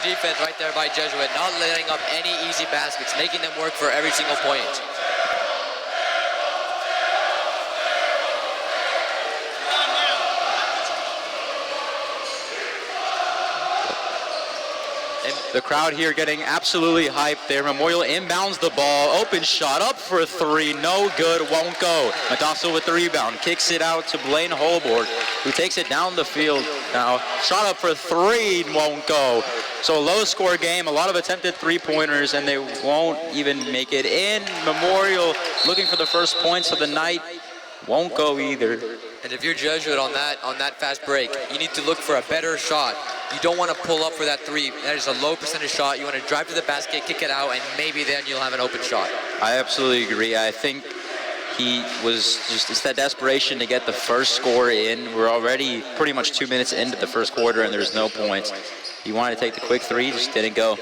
defense right there by Jesuit, not letting up any easy baskets, making them work for every single point. The crowd here getting absolutely hyped there. Memorial inbounds the ball. Open shot up for three. No good. Won't go. Matassa with the rebound. Kicks it out to Blaine Holborg, who takes it down the field now. Shot up for three. Won't go. So a low-score game. A lot of attempted three-pointers, and they won't even make it in. Memorial looking for the first points of the night. Won't go either. And if you're Jesuit on that fast break, you need to look for a better shot. You don't want to pull up for that three. That is a low percentage shot. You want to drive to the basket, kick it out, and maybe then you'll have an open shot. I absolutely agree. I think he was it's that desperation to get the first score in. We're already pretty much 2 minutes into the first quarter, and there's no points. He wanted to take the quick three, just didn't go.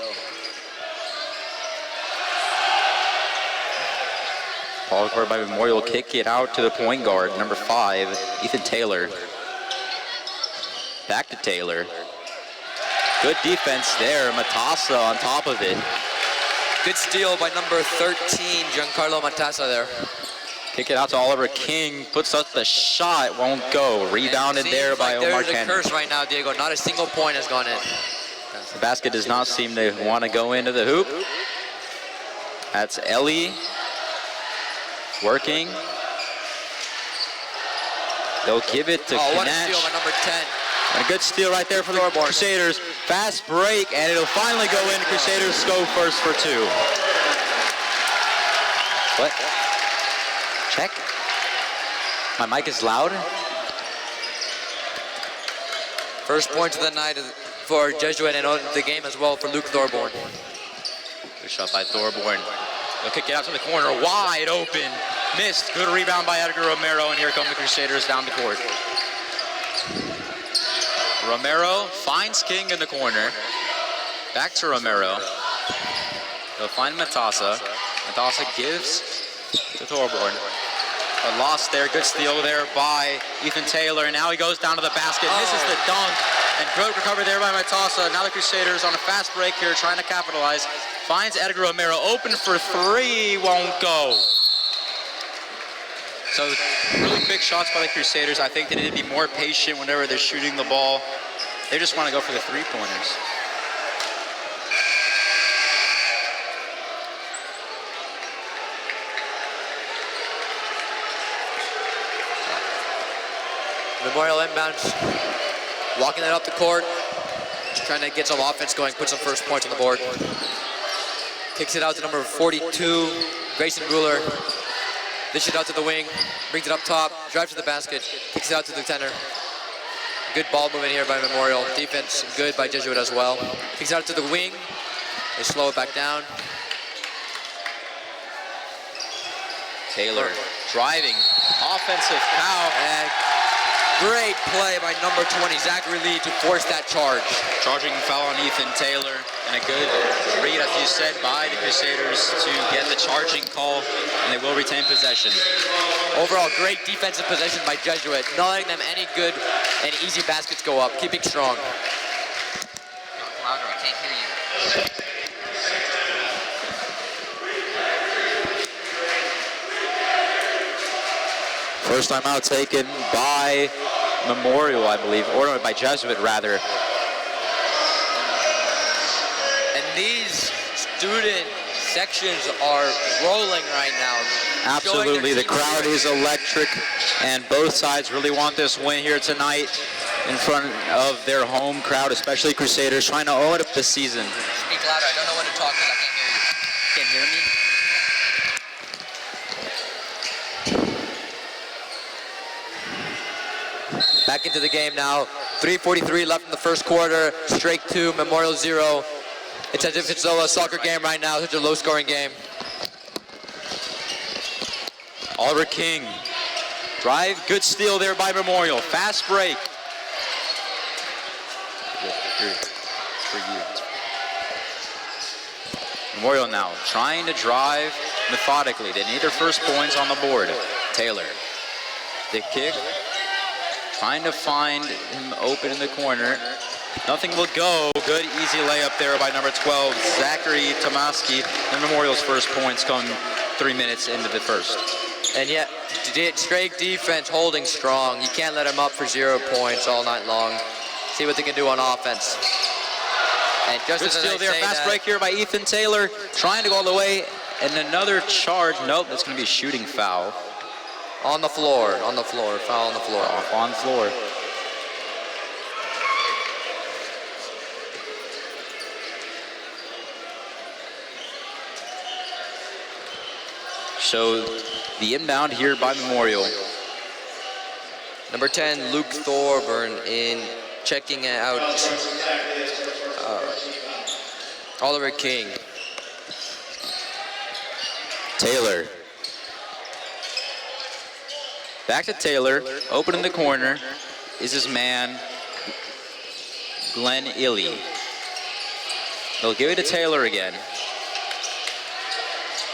Ball court by Memorial, kick it out to the point guard, number 5, Ethan Taylor. Back to Taylor. Good defense there, Matassa on top of it. Good steal by number 13, Giancarlo Matassa there. Kick it out to Oliver King, puts up the shot, won't go. Rebounded there by Omar Cannon. There's a curse right now, Diego. Not a single point has gone in. The basket does not seem to want to go into the hoop. That's Ellie working. They'll give it to Knash. What a steal by number 10. And a good steal right there for the Crusaders. Fast break, and it'll finally go in. Crusaders go first for two. What? Check. My mic is loud. First point of the night for Jesuit, and on the game as well for Luke Thorborn. Good shot by Thorborn. They'll kick it out to the corner, wide open. Missed. Good rebound by Edgar Romero, and here come the Crusaders down the court. Romero finds King in the corner. Back to Romero. They'll find Matassa. Matassa gives to Thorborn. A loss there. Good steal there by Ethan Taylor. And now he goes down to the basket. Misses the dunk. And good recovery there by Matassa. Now the Crusaders on a fast break here trying to capitalize. Finds Edgar Romero open for three. Won't go. So really big shots by the Crusaders. I think they need to be more patient whenever they're shooting the ball. They just want to go for the three-pointers. Memorial inbounds, walking it up the court, just trying to get some offense going, put some first points on the board. Kicks it out to number 42, Grayson Bueller. Dish it out to the wing, brings it up top, drives to the basket, kicks it out to the center. Good ball movement here by Memorial. Defense good by Jesuit as well. Kicks it out to the wing. They slow it back down. Taylor driving, offensive foul. And great play by number 20, Zachary Lee, to force that charge. Charging foul on Ethan Taylor, and a good read, as you said, by the Crusaders to get the charging call, and they will retain possession. Overall, great defensive possession by Jesuit, not letting them any good and easy baskets go up, keeping strong. Talk louder, I can't hear you. First time out taken by Memorial, I believe, or by Jesuit, rather. And these student sections are rolling right now. Absolutely, the crowd is electric, and both sides really want this win here tonight in front of their home crowd, especially Crusaders, trying to own up the season. Speak louder, I don't know when to talk because I can't hear you. Can't hear me? Back into the game now. 3:43 left in the first quarter. Straight 2, Memorial 0. It's as if it's a soccer game right now. Such a low-scoring game. Oliver King, drive, good steal there by Memorial. Fast break. For you. Memorial now trying to drive methodically. They need their first points on the board. Taylor, the kick. Trying to find him open in the corner. Nothing will go. Good, easy layup there by number 12, Zachary Tomaski. And Memorial's first points come 3 minutes into the first. And yet, straight defense holding strong. You can't let them up for 0 points all night long. See what they can do on offense. And just good as steal I there. say Fast that, break here by Ethan Taylor. Trying to go all the way. And another charge. Nope, that's going to be a shooting foul. on the floor, foul on the floor. Off on the floor. So the inbound here by Memorial. Number 10, Luke Thorburn in checking out Oliver King. Taylor. Back to Taylor. Open in the corner is his man, Glenn Illy. They'll give it to Taylor again.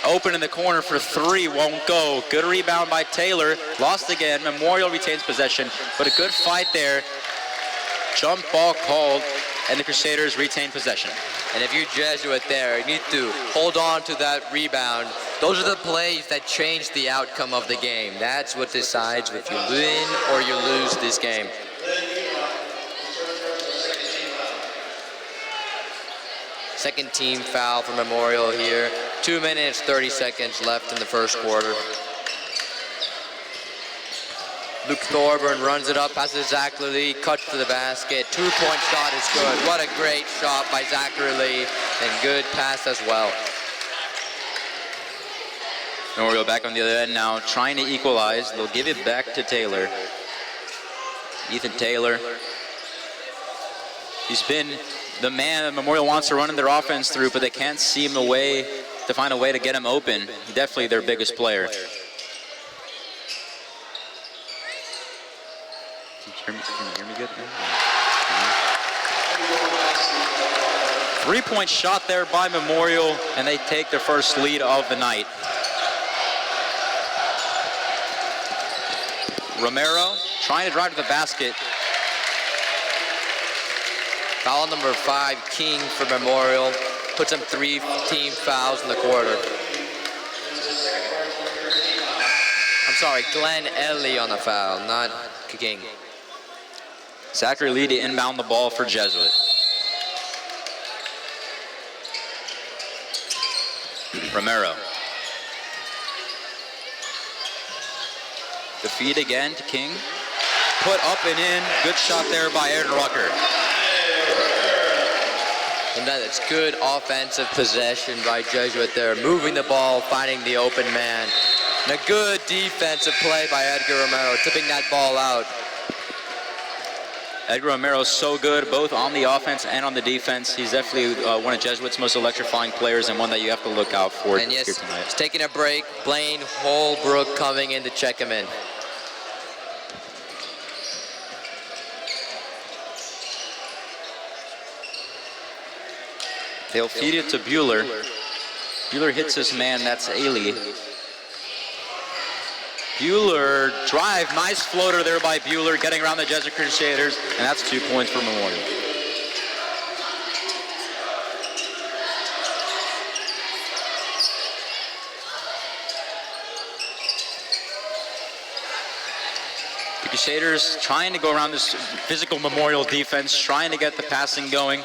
Open in the corner for three, won't go. Good rebound by Taylor. Lost again. Memorial retains possession, but a good fight there. Jump ball called, and the Crusaders retain possession. And if you're Jesuit there, you need to hold on to that rebound. Those are the plays that change the outcome of the game. That's what decides if you win or you lose this game. Second team foul for Memorial here. 2 minutes, 30 seconds left in the first quarter. Luke Thorburn runs it up, passes Zachary Lee, cuts to the basket. 2-point shot is good. What a great shot by Zachary Lee, and good pass as well. Memorial back on the other end now, trying to equalize. They'll give it back to Taylor. Ethan Taylor. He's been the man that Memorial wants to run their offense through, but they can't seem a way to find a way to get him open. Definitely their biggest player. Can you hear me good? 3-point shot there by Memorial, and they take their first lead of the night. Romero trying to drive to the basket. Foul number 5, King for Memorial. Puts him 3 team fouls in the quarter. I'm sorry, Glenn Ellie on the foul, not King. Zachary Lee to inbound the ball for Jesuit. Romero. The feed again to King. Put up and in. Good shot there by Aaron Rucker. And that's good offensive possession by Jesuit there. Moving the ball, finding the open man. And a good defensive play by Edgar Romero, tipping that ball out. Edgar Romero's so good, both on the offense and on the defense. He's definitely one of Jesuit's most electrifying players and one that you have to look out for and yes, here tonight. He's taking a break. Blaine Holbrook coming in to check him in. They'll feed it to Bueller. Bueller hits his man, that's Ailey. Bueller, drive, nice floater there by Bueller, getting around the Jesuit Crusaders, and that's 2 points for Memorial. The Crusaders trying to go around this physical Memorial defense, trying to get the passing going,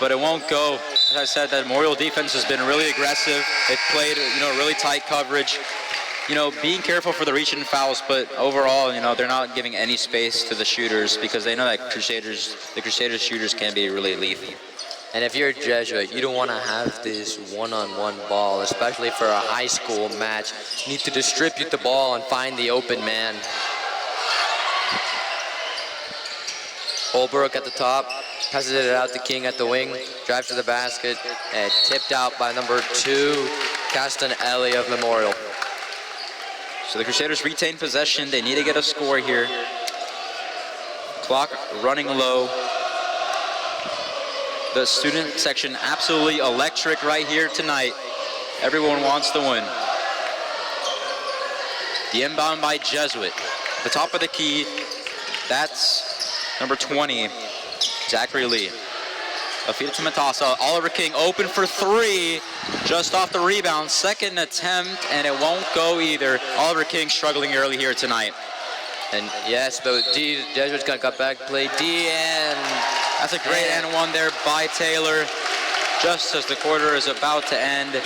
but it won't go. As I said, that Memorial defense has been really aggressive. They've played, really tight coverage. Being careful for the reach and fouls, but overall, they're not giving any space to the shooters because they know that the Crusaders shooters can be really lethal. And if you're a Jesuit, you don't want to have this one-on-one ball, especially for a high school match. You need to distribute the ball and find the open man. Holbrook at the top, passes it out to King at the wing, drives to the basket, and tipped out by number 2, Caston Ellie of Memorial. So the Crusaders retain possession. They need to get a score here. Clock running low. The student section absolutely electric right here tonight. Everyone wants to win. The inbound by Jesuit. The top of the key, that's number 20, Zachary Lee. A feed to Matassa. Oliver King open for three. Just off the rebound. Second attempt, and it won't go either. Oliver King struggling early here tonight. And yes, but Jesuits got back play D, and that's a great and one there by Taylor, just as the quarter is about to end.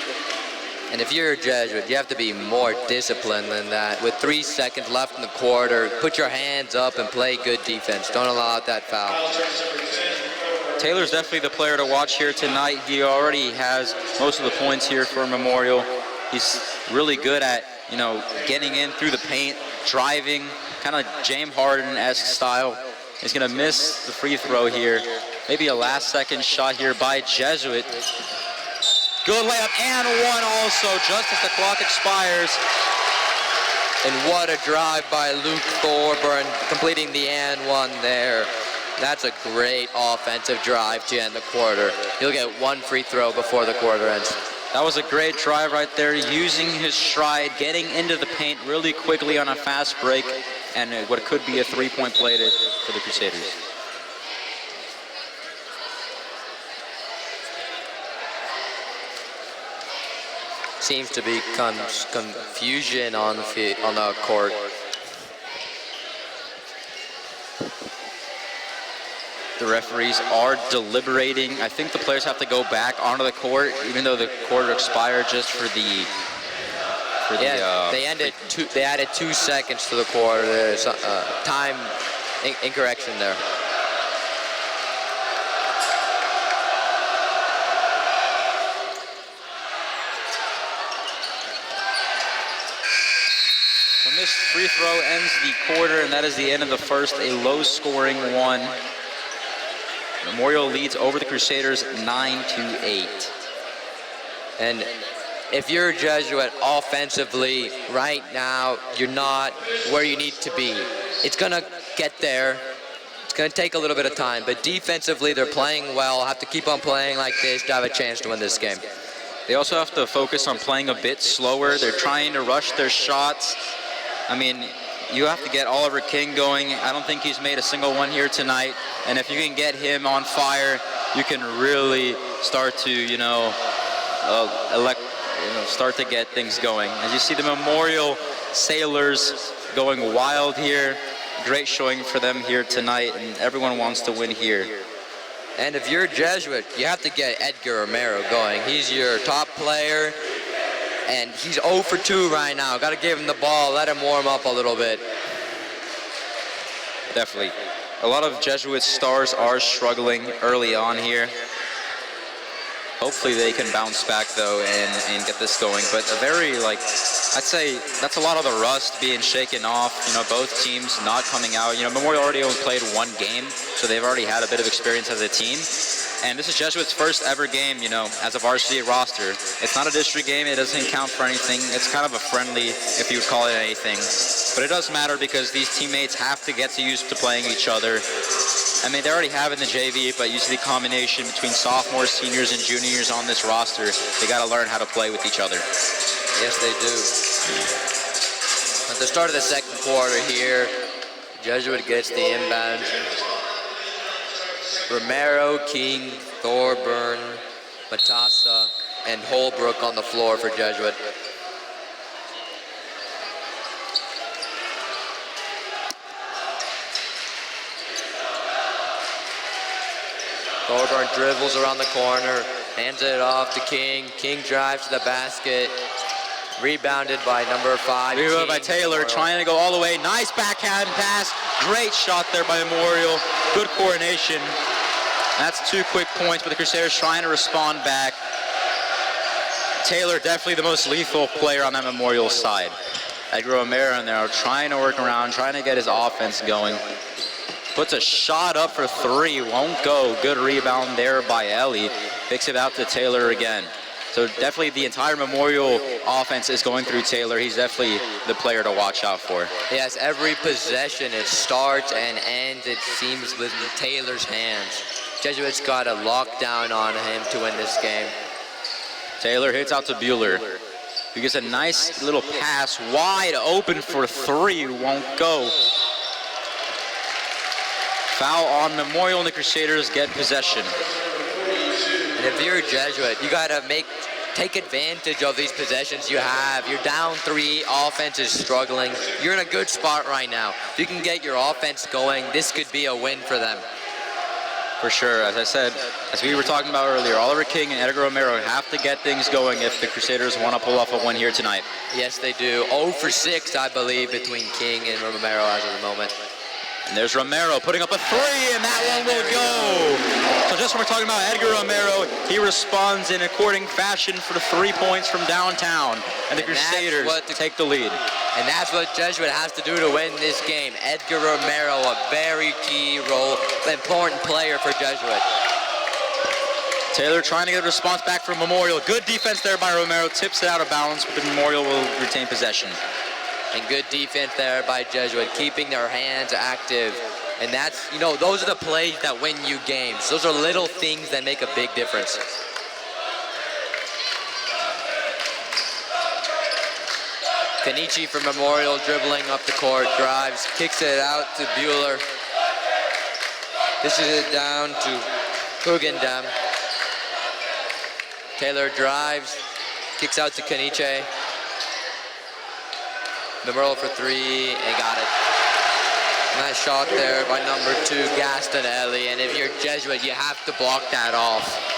And if you're a Jesuit, you have to be more disciplined than that. With 3 seconds left in the quarter, put your hands up and play good defense. Don't allow that foul. Taylor's definitely the player to watch here tonight. He already has most of the points here for Memorial. He's really good at, getting in through the paint, driving, kind of James Harden-esque style. He's going to miss the free throw here. Maybe a last-second shot here by Jesuit. Good layup and one also, just as the clock expires. And what a drive by Luke Thorburn, completing the and one there. That's a great offensive drive to end the quarter. He'll get one free throw before the quarter ends. That was a great drive right there, using his stride, getting into the paint really quickly on a fast break, and what could be a three-point play for the Crusaders. Seems to be confusion on the court. The referees are deliberating. I think the players have to go back onto the court, even though the quarter expired just for the. They added 2 seconds to the quarter. There's time incorrection there. When this free throw ends the quarter, and that is the end of the first, a low-scoring one. Memorial leads over the Crusaders 9-8. And if you're a Jesuit offensively, right now, you're not where you need to be. It's going to get there. It's going to take a little bit of time. But defensively, they're playing well. Have to keep on playing like this to have a chance to win this game. They also have to focus on playing a bit slower. They're trying to rush their shots. I mean, you have to get Oliver King going. I don't think he's made a single one here tonight. And if you can get him on fire, you can really start to, start to get things going. As you see the Memorial Sailors going wild here. Great showing for them here tonight, and everyone wants to win here. And if you're a Jesuit, you have to get Edgar Romero going. He's your top player. And he's 0 for 2 right now. Got to give him the ball, let him warm up a little bit. Definitely. A lot of Jesuit stars are struggling early on here. Hopefully they can bounce back, though, and get this going. But a very, I'd say that's a lot of the rust being shaken off. Both teams not coming out. Memorial already only played one game, so they've already had a bit of experience as a team. And this is Jesuit's first ever game, as a varsity roster. It's not a district game. It doesn't count for anything. It's kind of a friendly, if you would call it anything. But it does matter because these teammates have to get used to playing each other. I mean, they already have in the JV, but usually the combination between sophomores, seniors, and juniors on this roster, they got to learn how to play with each other. Yes, they do. At the start of the second quarter here, Jesuit gets the inbound. Romero, King, Thorburn, Matassa, and Holbrook on the floor for Jesuit. Thorburn dribbles around the corner, hands it off to King. King drives to the basket. Rebounded by number 5. Rebounded by Taylor, trying to go all the way. Nice backhand pass. Great shot there by Memorial. Good coordination. That's 2 quick points, but the Crusaders trying to respond back. Taylor definitely the most lethal player on that Memorial side. Edgar Romero in there trying to work around, trying to get his offense going. Puts a shot up for 3, won't go. Good rebound there by Ellie. Picks it out to Taylor again. So definitely the entire Memorial offense is going through Taylor. He's definitely the player to watch out for. Yes, every possession, it starts and ends, it seems, with Taylor's hands. Jesuits got a lockdown on him to win this game. Taylor hits out to Bueller, who gets a nice little pass wide open for 3, won't go. Foul on Memorial, and the Crusaders get possession. And if you're a Jesuit, you gotta take advantage of these possessions you have. You're down 3, offense is struggling. You're in a good spot right now. If you can get your offense going, this could be a win for them. For sure, as I said, as we were talking about earlier, Oliver King and Edgar Romero have to get things going if the Crusaders want to pull off a win here tonight. Yes, they do. 0 for 6, I believe, between King and Romero as of the moment. And there's Romero putting up a 3, and that one will go. So just when we're talking about Edgar Romero, he responds in according fashion for the 3 points from downtown. And the Crusaders take the lead. And that's what Jesuit has to do to win this game. Edgar Romero, a very key role, important player for Jesuit. Taylor trying to get a response back from Memorial. Good defense there by Romero, tips it out of bounds, but the Memorial will retain possession. And good defense there by Jesuit, keeping their hands active. And that's, those are the plays that win you games. Those are little things that make a big difference. Kenichi for Memorial, dribbling up the court, drives, kicks it out to Bueller. Dishes it down to Hugendam. Taylor drives, kicks out to Kenichi. Memorial for 3, and got it. Nice shot there by number 2, Gastonelli. And if you're Jesuit, you have to block that off.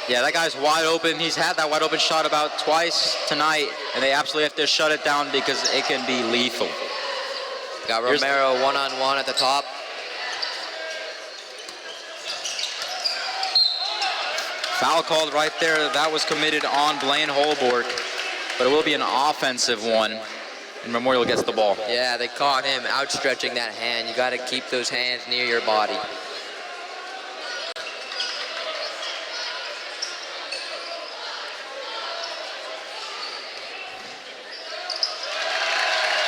Yeah, that guy's wide open. He's had that wide open shot about twice tonight, and they absolutely have to shut it down because it can be lethal. Got Romero one-on-one at the top. Foul called right there. That was committed on Blaine Holborg, but it will be an offensive one, and Memorial gets the ball. Yeah, they caught him outstretching that hand. You got to keep those hands near your body.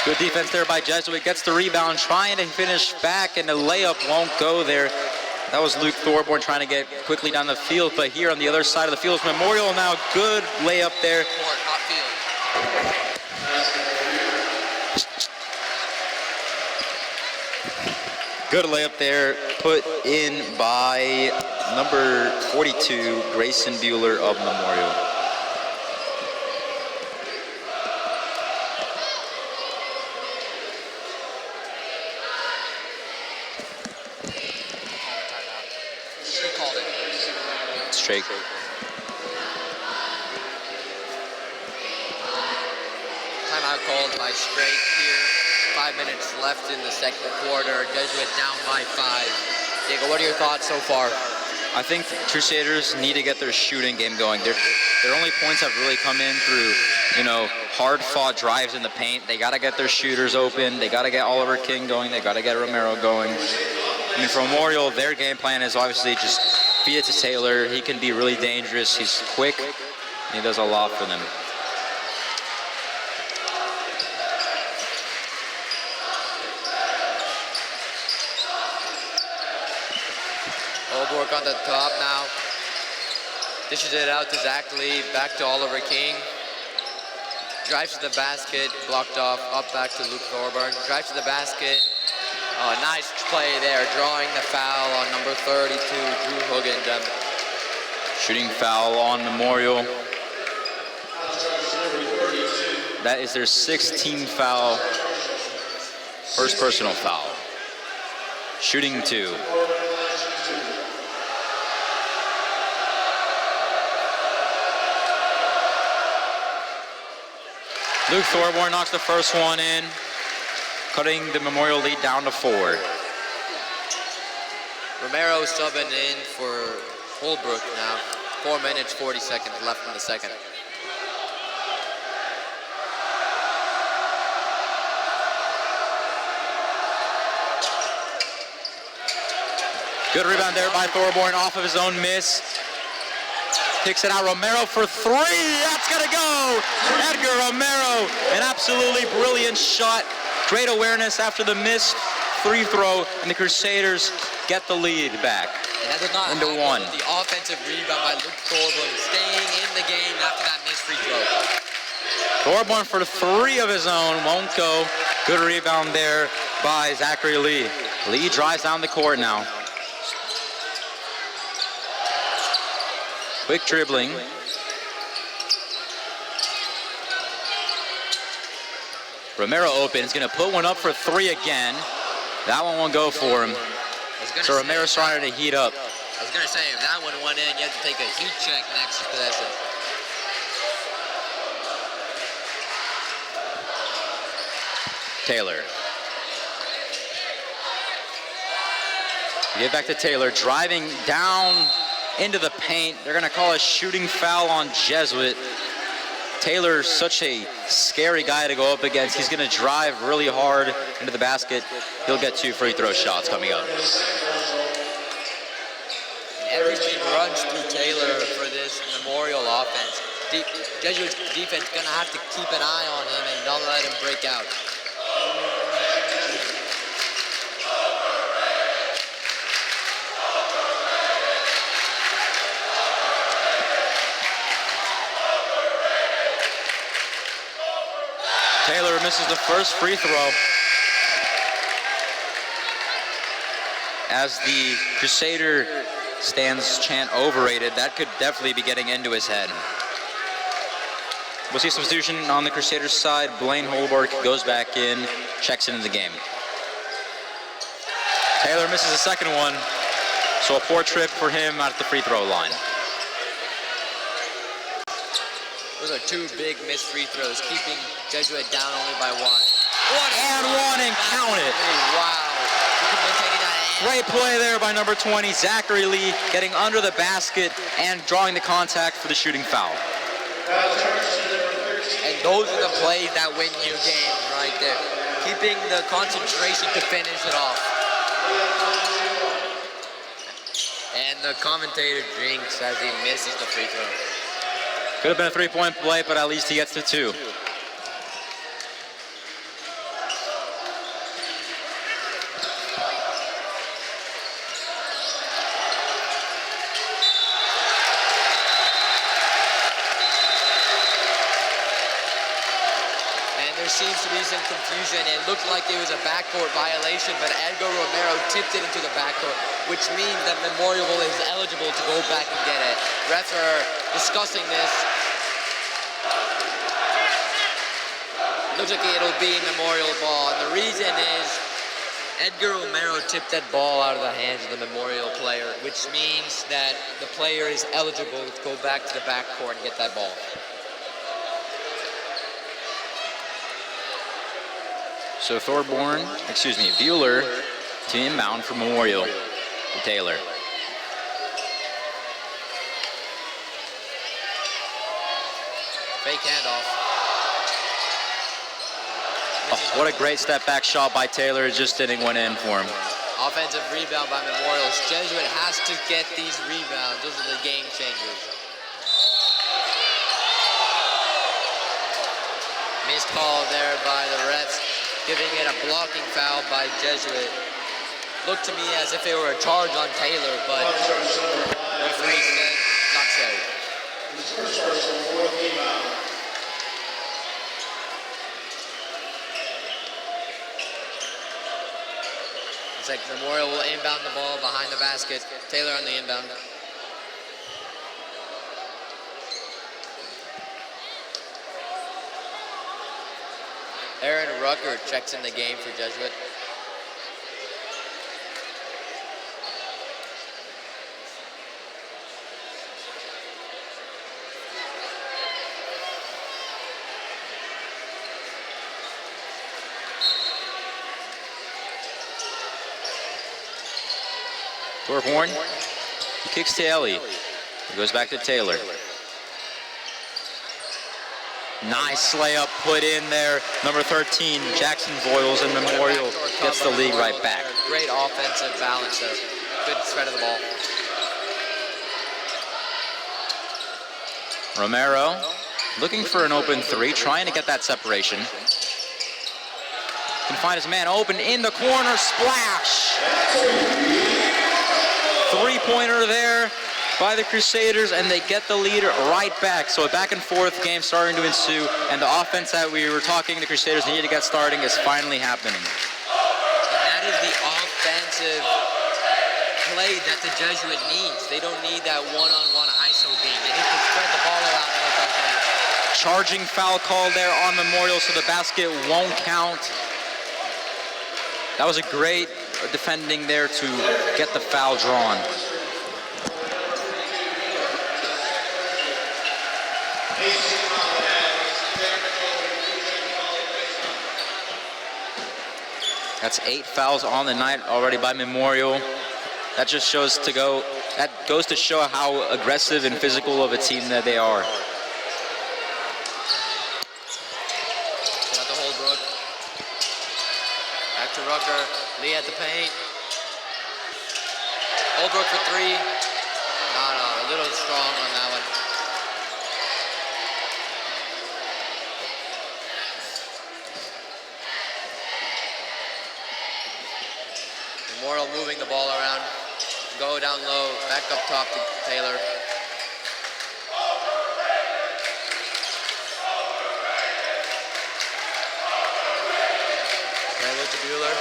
Good defense there by Jesuit. Gets the rebound, trying to finish back, and the layup won't go there. That was Luke Thorborn trying to get quickly down the field, but here on the other side of the field is Memorial now. Good layup there. Good layup there, put in by number 42, Grayson Bueller of Memorial. Straight. Timeout called by Straight here. 5 minutes left in the second quarter. Jesuit down by 5. Diego, what are your thoughts so far? I think the Crusaders need to get their shooting game going. Their only points have really come in through, hard-fought drives in the paint. They got to get their shooters open. They got to get Oliver King going. They got to get Romero going. For Memorial, their game plan is obviously just feed it to Taylor. He can be really dangerous. He's quick, and he does a lot for them. Holborg on the top now. Dishes it out to Zach Lee, back to Oliver King. Drives to the basket, blocked off, up back to Luke Thorburn. Drives to the basket. Oh, nice play there, drawing the foul on number 32, Drew Hugendam. Shooting foul on Memorial. That is their 16th foul. First personal foul. Shooting 2. Luke Thorborn knocks the first one in, cutting the Memorial lead down to 4. Romero subbing in for Holbrook now. 4 minutes, 40 seconds left in the second. Good rebound there by Thorborn off of his own miss. Picks it out, Romero for 3, that's gonna go! Edgar Romero, an absolutely brilliant shot. Great awareness after the missed free throw, and the Crusaders get the lead back. And that did not into happen 1. with the offensive rebound by Luke Thorburn, staying in the game after that missed free throw. Thorborn for 3 of his own, won't go. Good rebound there by Zachary Lee. Lee drives down the court now. Quick dribbling. Romero open, is gonna put one up for three again. That one won't go for him. So Romero's trying to heat up. I was gonna say, if that one went in, you have to take a heat check next possession. Taylor. Get back to Taylor, driving down into the paint. They're gonna call a shooting foul on Jesuit. Taylor's such a scary guy to go up against. He's gonna drive really hard into the basket. He'll get 2 free throw shots coming up. Everything runs through Taylor for this Memorial offense. Jesuit's defense gonna have to keep an eye on him and not let him break out. Taylor misses the first free throw. As the Crusader stands chant overrated, that could definitely be getting into his head. We'll see substitution on the Crusaders side. Blaine Holbrook goes back in, checks into the game. Taylor misses the second one, so a poor trip for him out at the free throw line. Those are 2 big missed free throws, keeping Jesuit down only by 1. One and count it. Wow. Great play there by number 20, Zachary Lee, getting under the basket and drawing the contact for the shooting foul. And those are the plays that win you games right there. Keeping the concentration to finish it off. And the commentator drinks as he misses the free throw. Could have been a 3-point play, but at least he gets to 2. Seems to be some confusion. It looked like it was a backcourt violation, but Edgar Romero tipped it into the backcourt, which means that Memorial is eligible to go back and get it. Refs are discussing this. Looks like it'll be Memorial ball, and the reason is Edgar Romero tipped that ball out of the hands of the Memorial player, which means that the player is eligible to go back to the backcourt and get that ball. So Bueller to inbound for Memorial to Taylor. Fake handoff. Oh, what a great step back shot by Taylor. It just didn't went in for him. Offensive rebound by Memorial. Jesuit has to get these rebounds. Those are the game changers. Missed call there by the refs, giving it a blocking foul by Jesuit. Looked to me as if it were a charge on Taylor, but referee said not so. It's like Memorial will inbound the ball behind the basket. Taylor on the inbound. Aaron Rucker checks in the game for Jesuit. Torborn, he kicks to Ellie. He goes back to Taylor. Nice layup put in there. Number 13, Jackson Voiles, and Memorial gets the lead right back. Great offensive balance there. Good spread of the ball. Romero looking for an open three, trying to get that separation. Can find his man open in the corner, splash! Three-pointer there by the Crusaders, and they get the lead right back. So a back and forth game starting to ensue, and the offense that we were talking the Crusaders needed to get starting is finally happening. And that is the offense way that the Jesuit needs. They don't need that one-on-one ISO game. They need to spread the ball around more effectively. Charging foul call there on Memorial, so the basket won't count. That was a great defending there to get the foul drawn. That's 8 fouls on the night already by Memorial. That just goes to show how aggressive and physical of a team that they are. Got the Holbrook. Back to Rucker. Lee at the paint. Holbrook for three. No, a little strong on that one. Memorial moving the ball around. Go down low, back up top to Taylor. Taylor to Bueller.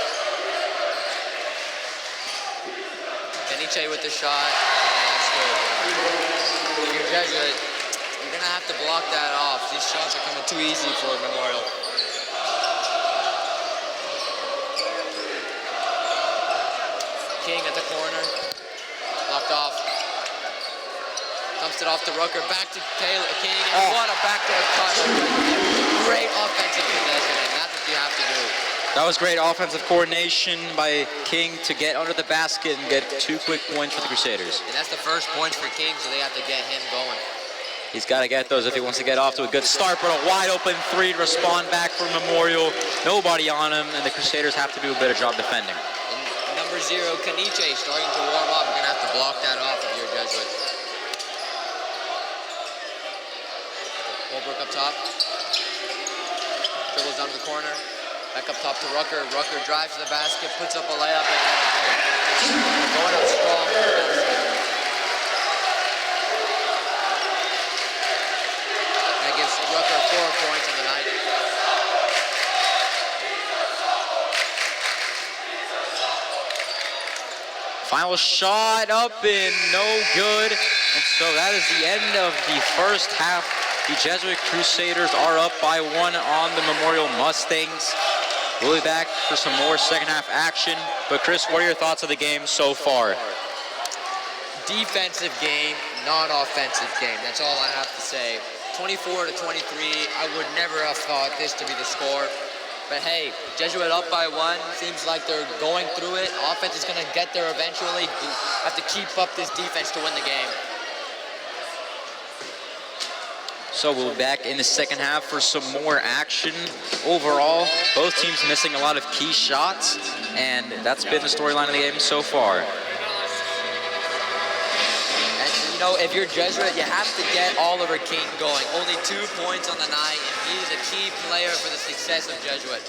Keniche with the shot. That's good. You're Jesuit. You're gonna have to block that off. These shots are coming too easy for Memorial. King at the corner. Blocked off. Dumps it off to Rucker. Back to Taylor King. And what a backdoor cut. Great offensive possession, and that's what you have to do. That was great offensive coordination by King to get under the basket and get 2 quick points for the Crusaders. And that's the first points for King, so they have to get him going. He's got to get those if he wants to get off to a good start, but a wide open three to respond back for Memorial. Nobody on him, and the Crusaders have to do a better job defending. And number 0, Keniche, starting to warm up. You're going to have to block that off if you're Jesuit. Holbrook up top. Dribbles down to the corner. Back up top to Rucker. Rucker drives to the basket, puts up a layup, and going up strong. That gives Rucker 4 points on the night. Final shot up and no good. And so that is the end of the first half. The Jesuit Crusaders are up by 1 on the Memorial Mustangs. We'll be back for some more second half action. But Chris, what are your thoughts of the game so far? Defensive game, not offensive game. That's all I have to say. 24-23, I would never have thought this to be the score. But hey, Jesuit up by 1. Seems like they're going through it. Offense is going to get there eventually. Have to keep up this defense to win the game. So we'll be back in the second half for some more action. Overall, both teams missing a lot of key shots, and that's been the storyline of the game so far. And you know, if you're Jesuit, you have to get Oliver King going. Only 2 points on the night, and he's a key player for the success of Jesuit.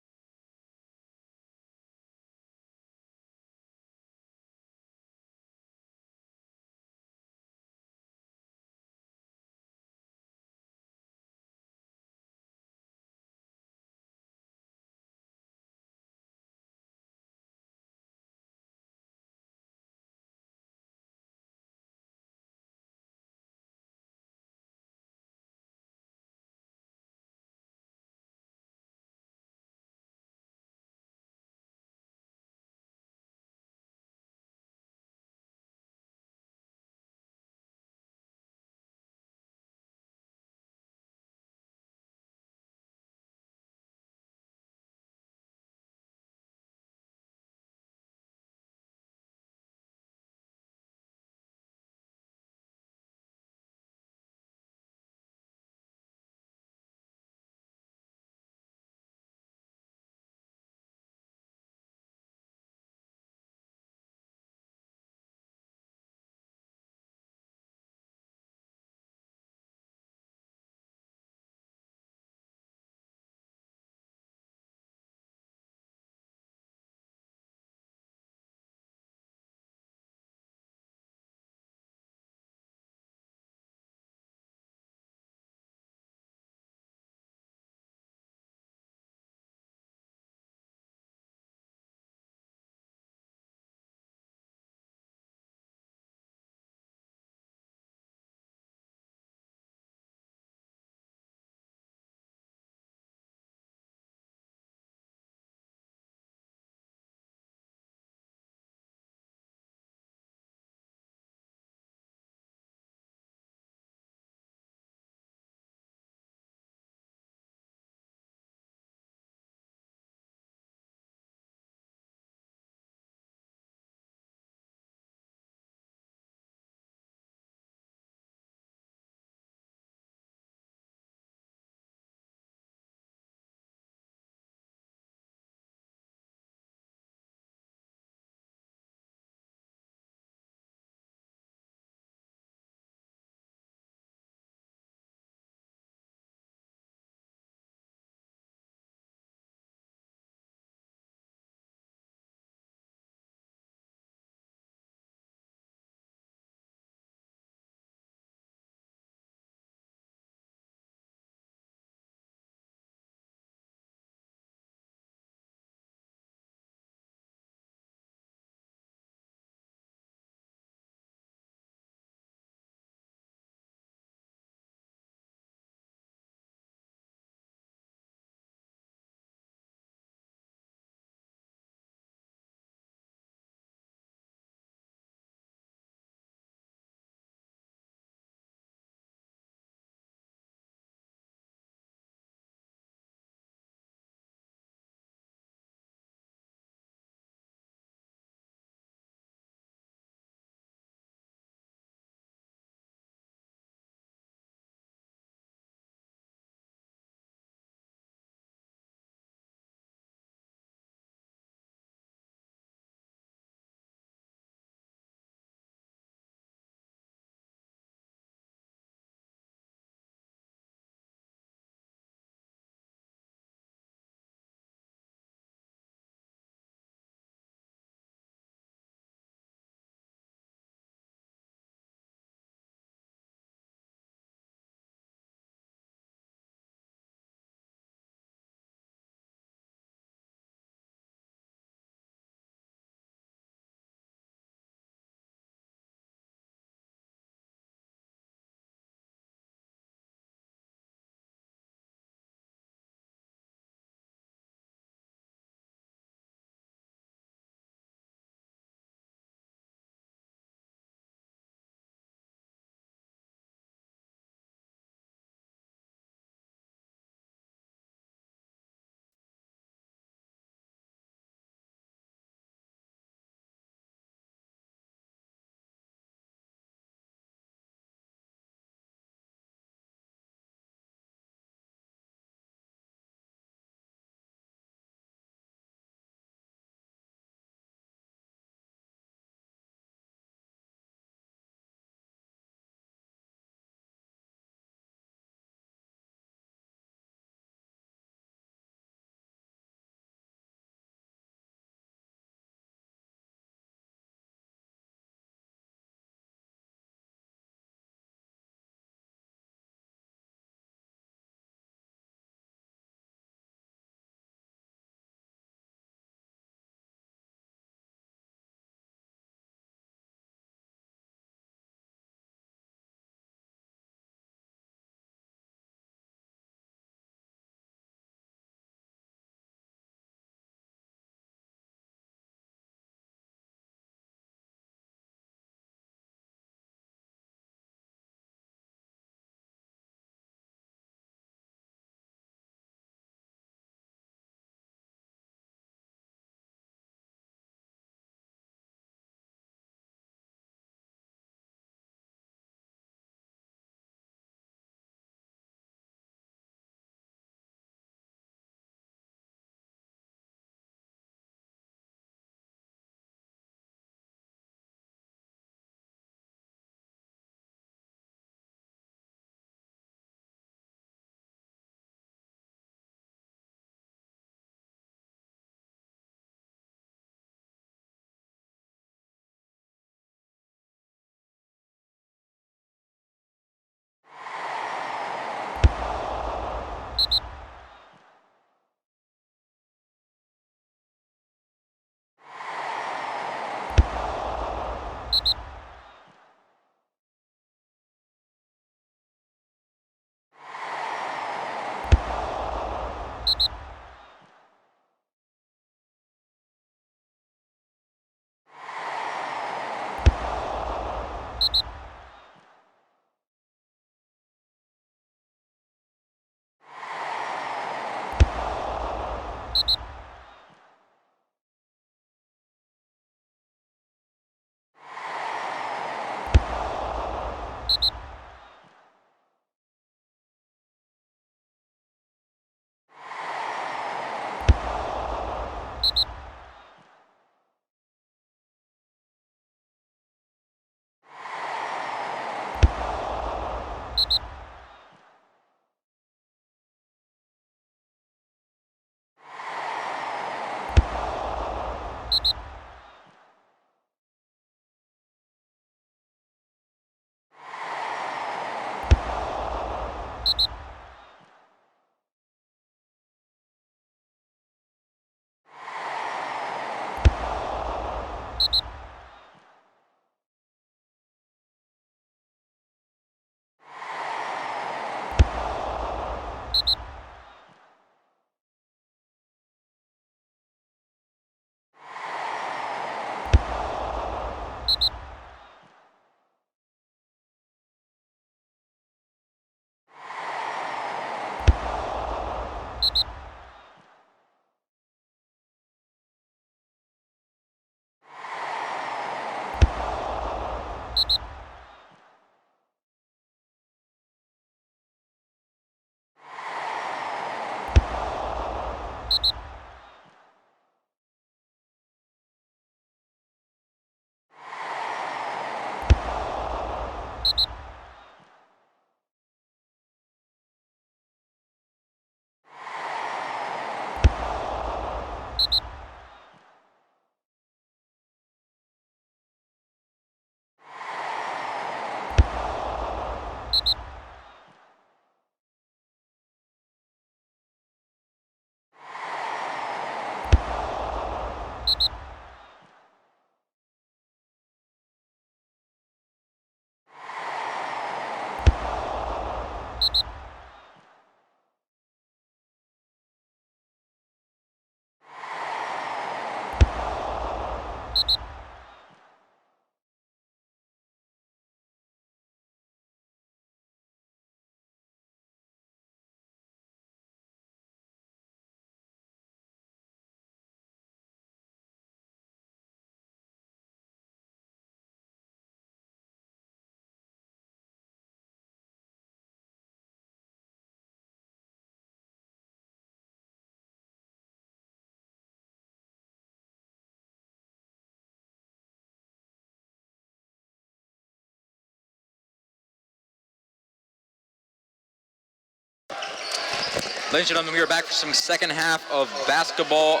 Ladies and gentlemen, we are back for some second half of basketball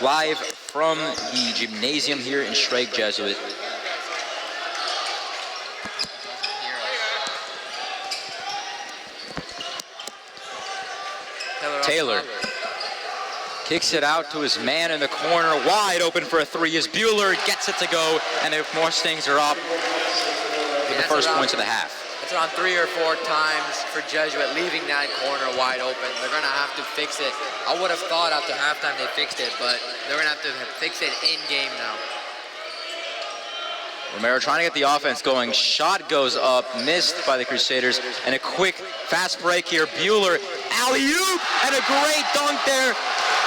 live from the gymnasium here in Shrike Jesuit. Taylor kicks it out to his man in the corner, wide open for a three as Bueller gets it to go, and the Mustangs are up with the first points of the half. It's around 3 or 4 times for Jesuit leaving that corner wide open. They're going to have to fix it. I would have thought after halftime they fixed it, but they're going to have to fix it in game now. Romero trying to get the offense going. Shot goes up, missed by the Crusaders, and a quick fast break here. Bueller, alley-oop, and a great dunk there.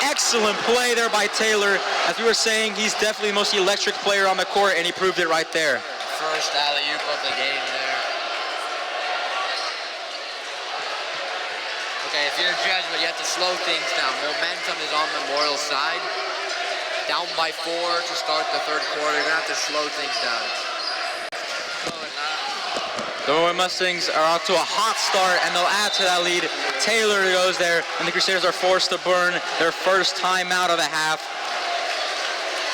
Excellent play there by Taylor. As we were saying, he's definitely the most electric player on the court, and he proved it right there. First alley-oop of the game there. Okay, if you're Jesuit, you have to slow things down. Momentum is on Memorial's side. Down by 4 to start the third quarter. You're going to have to slow things down. The Memorial Mustangs are off to a hot start, and they'll add to that lead. Taylor goes there, and the Crusaders are forced to burn their first timeout of the half.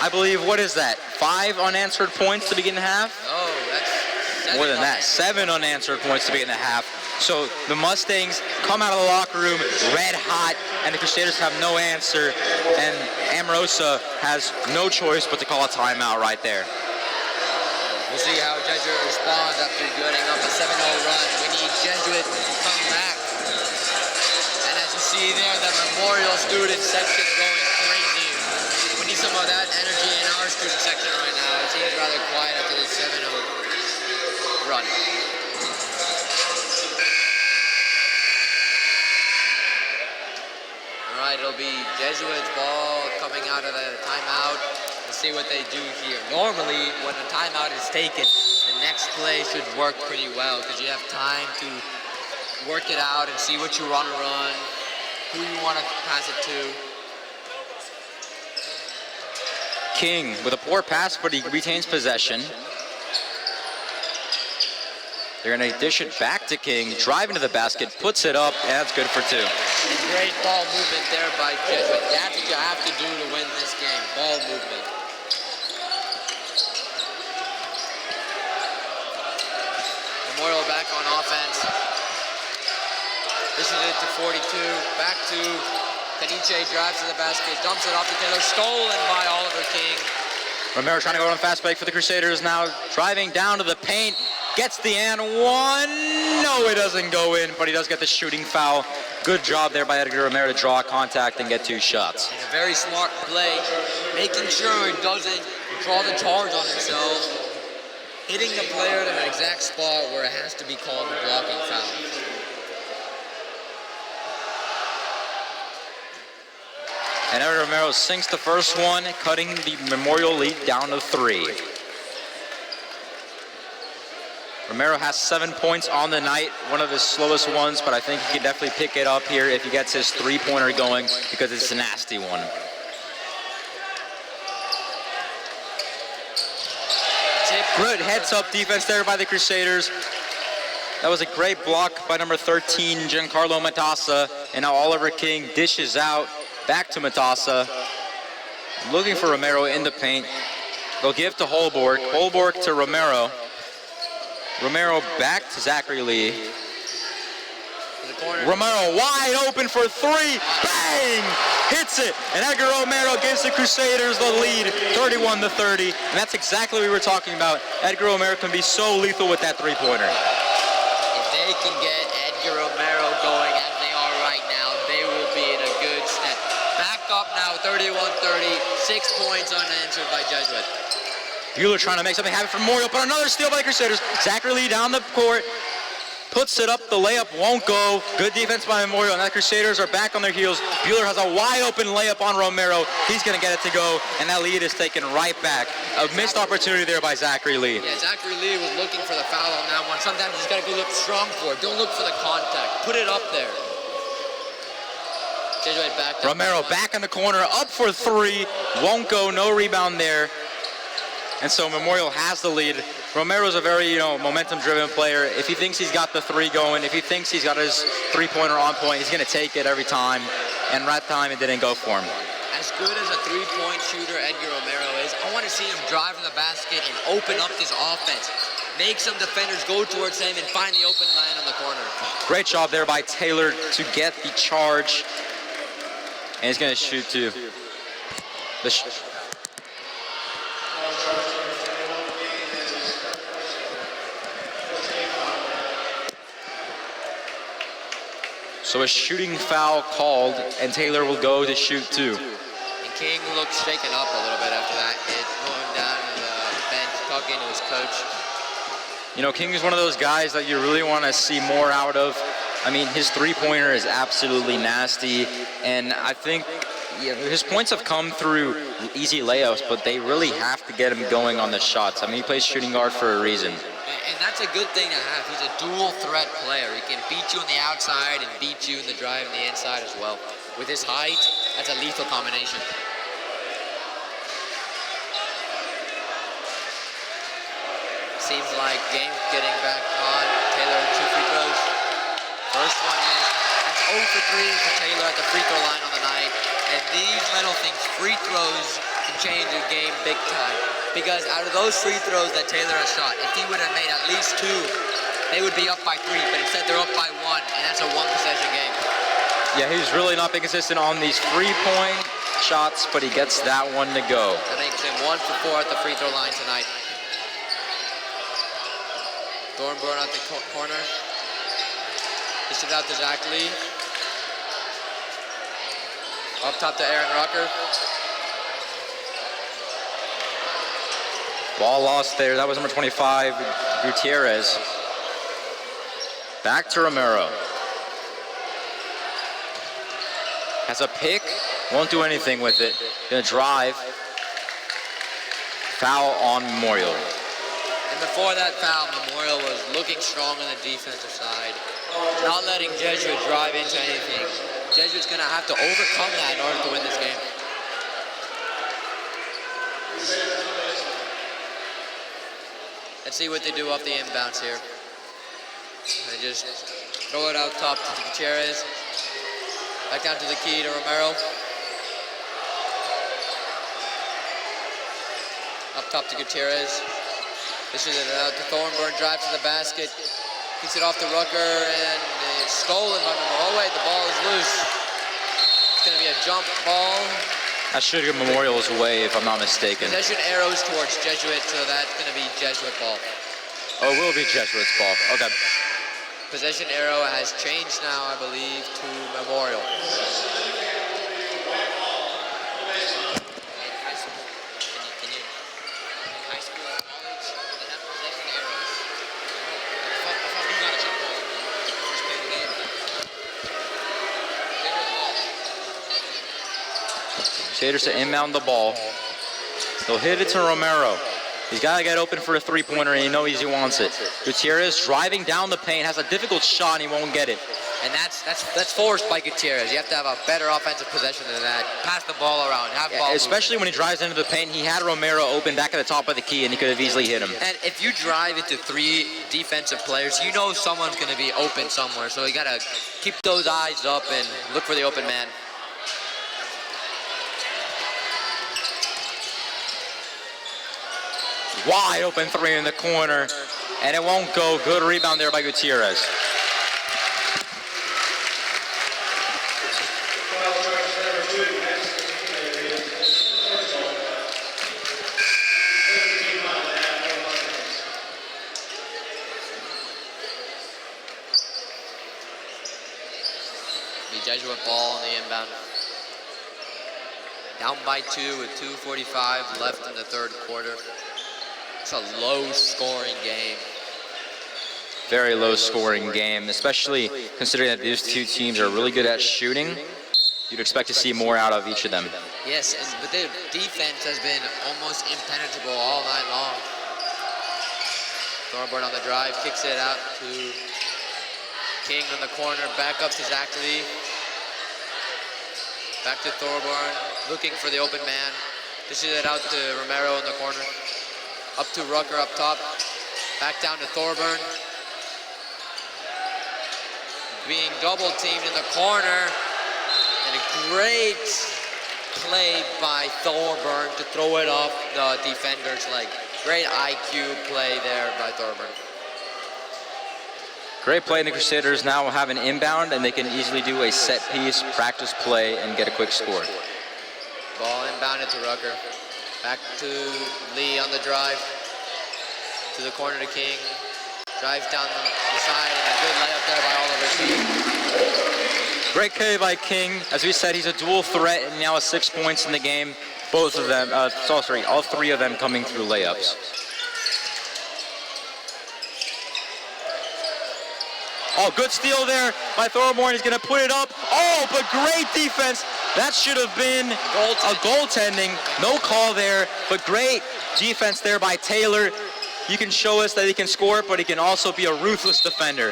I believe, what is that? 5 unanswered points to begin the half? Oh, that's more than that. 7 unanswered points to begin the half. So the Mustangs come out of the locker room red hot, and the Crusaders have no answer, and Amorosa has no choice but to call a timeout right there. We'll see how Jesuit responds after getting up a 7-0 run. We need Jesuit to come back. And as you see there, the Memorial student section going crazy. We need some of that energy in our student section right now. It seems rather quiet after this 7-0 run. All right, it'll be Jesuit's ball coming out of the timeout. Let's see what they do here. Normally, when a timeout is taken, the next play should work pretty well because you have time to work it out and see what you want to run, who you want to pass it to. King with a poor pass, but he retains possession. They're going to dish it back to King, driving to the basket, puts it up, and that's good for 2. Great ball movement there by Jesuit. That's what you have to do to win this game, ball movement. Memorial back on offense. This is it to 42. Back to Kaniche, drives to the basket, dumps it off to Taylor, stolen by Oliver King. Romero trying to go on a fast break for the Crusaders now, driving down to the paint, gets the and one. No, it doesn't go in, but he does get the shooting foul. Good job there by Edgar Romero to draw contact and get 2 shots. And a very smart play, making sure he doesn't draw the charge on himself. Hitting the player at an exact spot where it has to be called a blocking foul. And Edgar Romero sinks the first one, cutting the Memorial lead down to 3. Romero has 7 points on the night, one of his slowest ones, but I think he can definitely pick it up here if he gets his 3-pointer going because it's a nasty one. Good heads-up defense there by the Crusaders. That was a great block by number 13, Giancarlo Matassa. And now Oliver King dishes out back to Matassa. Looking for Romero in the paint. They'll give to Holborg. Holborg to Romero. Romero back to Zachary Lee. Romero wide open for 3. Bang! Hits it. And Edgar Romero gives the Crusaders the lead, 31-30. And that's exactly what we were talking about. Edgar Romero can be so lethal with that 3-pointer. If they can get Edgar Romero going as they are right now, they will be in a good step. Back up now, 31-30. 6 points unanswered by Jesuit. Bueller trying to make something happen for Memorial, but another steal by the Crusaders. Zachary Lee down the court, puts it up, the layup won't go. Good defense by Memorial, and the Crusaders are back on their heels. Bueller has a wide open layup on Romero. He's gonna get it to go, and that lead is taken right back. A missed opportunity there by Zachary Lee. Yeah, Zachary Lee was looking for the foul on that one. Sometimes you just gotta go look strong for it. Don't look for the contact. Put it up there. Back Romero back in the corner, up for 3. Won't go, no rebound there. and so Memorial has the lead. Romero's a very, momentum-driven player. If he thinks he's got the three going, if he thinks he's got his three-pointer on point, he's going to take it every time, and that time it didn't go for him. As good as a three-point shooter Edgar Romero is, I want to see him drive in the basket and open up this offense. Make some defenders go towards him and find the open man on the corner. Great job there by Taylor to get the charge. And he's going to shoot too. So a shooting foul called, and Taylor will go to shoot two. And King looked shaken up a little bit after that hit, going down to the bench, talking to his coach. King is one of those guys that you really want to see more out of. I mean, his three-pointer is absolutely nasty, and I think his points have come through easy layups, but they really have to get him going on the shots. I mean, he plays shooting guard for a reason. And that's a good thing to have. He's a dual-threat player. He can beat you on the outside and beat you in the drive on the inside as well. With his height, that's a lethal combination. Seems like game's getting back on. Taylor, 2 free throws. First one is, that's 0 for 3 for Taylor at the free throw line on the night. And these little things, free throws, can change your game big time. Because out of those free throws that Taylor has shot, if he would have made at least 2, they would be up by 3. But instead, they're up by 1, and that's a one-possession game. Yeah, he's really not being consistent on these free-point shots, but he gets that one to go. That makes him 1 for 4 at the free throw line tonight. Thornburn at the corner. Dishes it out to Zach Lee. Up top to Aaron Rucker. Ball lost there. That was number 25, Gutierrez. Back to Romero. Has a pick. Won't do anything with it. Gonna drive. Foul on Memorial. And before that foul, Memorial was looking strong on the defensive side. Not letting Jesuit drive into anything. Jesuit's gonna have to overcome that in order to win this game. Let's see what they do off the inbounds here. They just throw it out top to Gutierrez. Back down to the key to Romero. Up top to Gutierrez. Dishes it out to Thornburn, drives to the basket. Gets it off to Rucker, and it's stolen by Memorial. Oh wait, the ball is loose. It's gonna be a jump ball. That should go Memorial's way, if I'm not mistaken. Possession arrows towards Jesuit, so that's gonna be Jesuit ball. Oh, it will be Jesuit's ball. Okay. Possession arrow has changed now, I believe, to Memorial. Crusaders to inbound the ball. They'll hit it to Romero. He's got to get open for a three-pointer, and he knows he wants it. Gutierrez driving down the paint, has a difficult shot, and he won't get it. And that's forced by Gutierrez. You have to have a better offensive possession than that. Pass the ball around, have ball especially movement. when he drives into the paint. He had Romero open back at the top of the key, and he could have easily hit him. And if you drive into 3 defensive players, you know someone's going to be open somewhere. So you got to keep those eyes up and look for the open man. Wide open 3 in the corner, and it won't go. Good rebound there by Gutierrez. The Jesuit ball on the inbound. Down by 2 with 2:45 left in the third quarter. It's a low-scoring game. Very low-scoring game, especially considering that these two teams are really good at shooting. You'd expect to see more out of each of them. Yes, but their defense has been almost impenetrable all night long. Thornburn on the drive, kicks it out to King in the corner, back up to Zach Lee. Back to Thornburn, looking for the open man. Dishes it out to Romero in the corner. Up to Rucker up top. Back down to Thorburn. Being double teamed in the corner. And a great play by Thorburn to throw it off the defender's leg. Great IQ play there by Thorburn. Great play, and the Crusaders now have an inbound, and they can easily do a set piece, practice play, and get a quick score. Ball inbounded to Rucker. Back to Lee on the drive. To the corner to King. Drives down the side, and a good layup there by Oliver King. Great play by King. As we said, he's a dual threat, and now has 6 points in the game. Both of them, all three of them coming through layups. Oh, good steal there by Thorburn. He's going to put it up. Oh, but great defense. That should have been a goaltending. No call there, but great defense there by Taylor. He can show us that he can score, but he can also be a ruthless defender.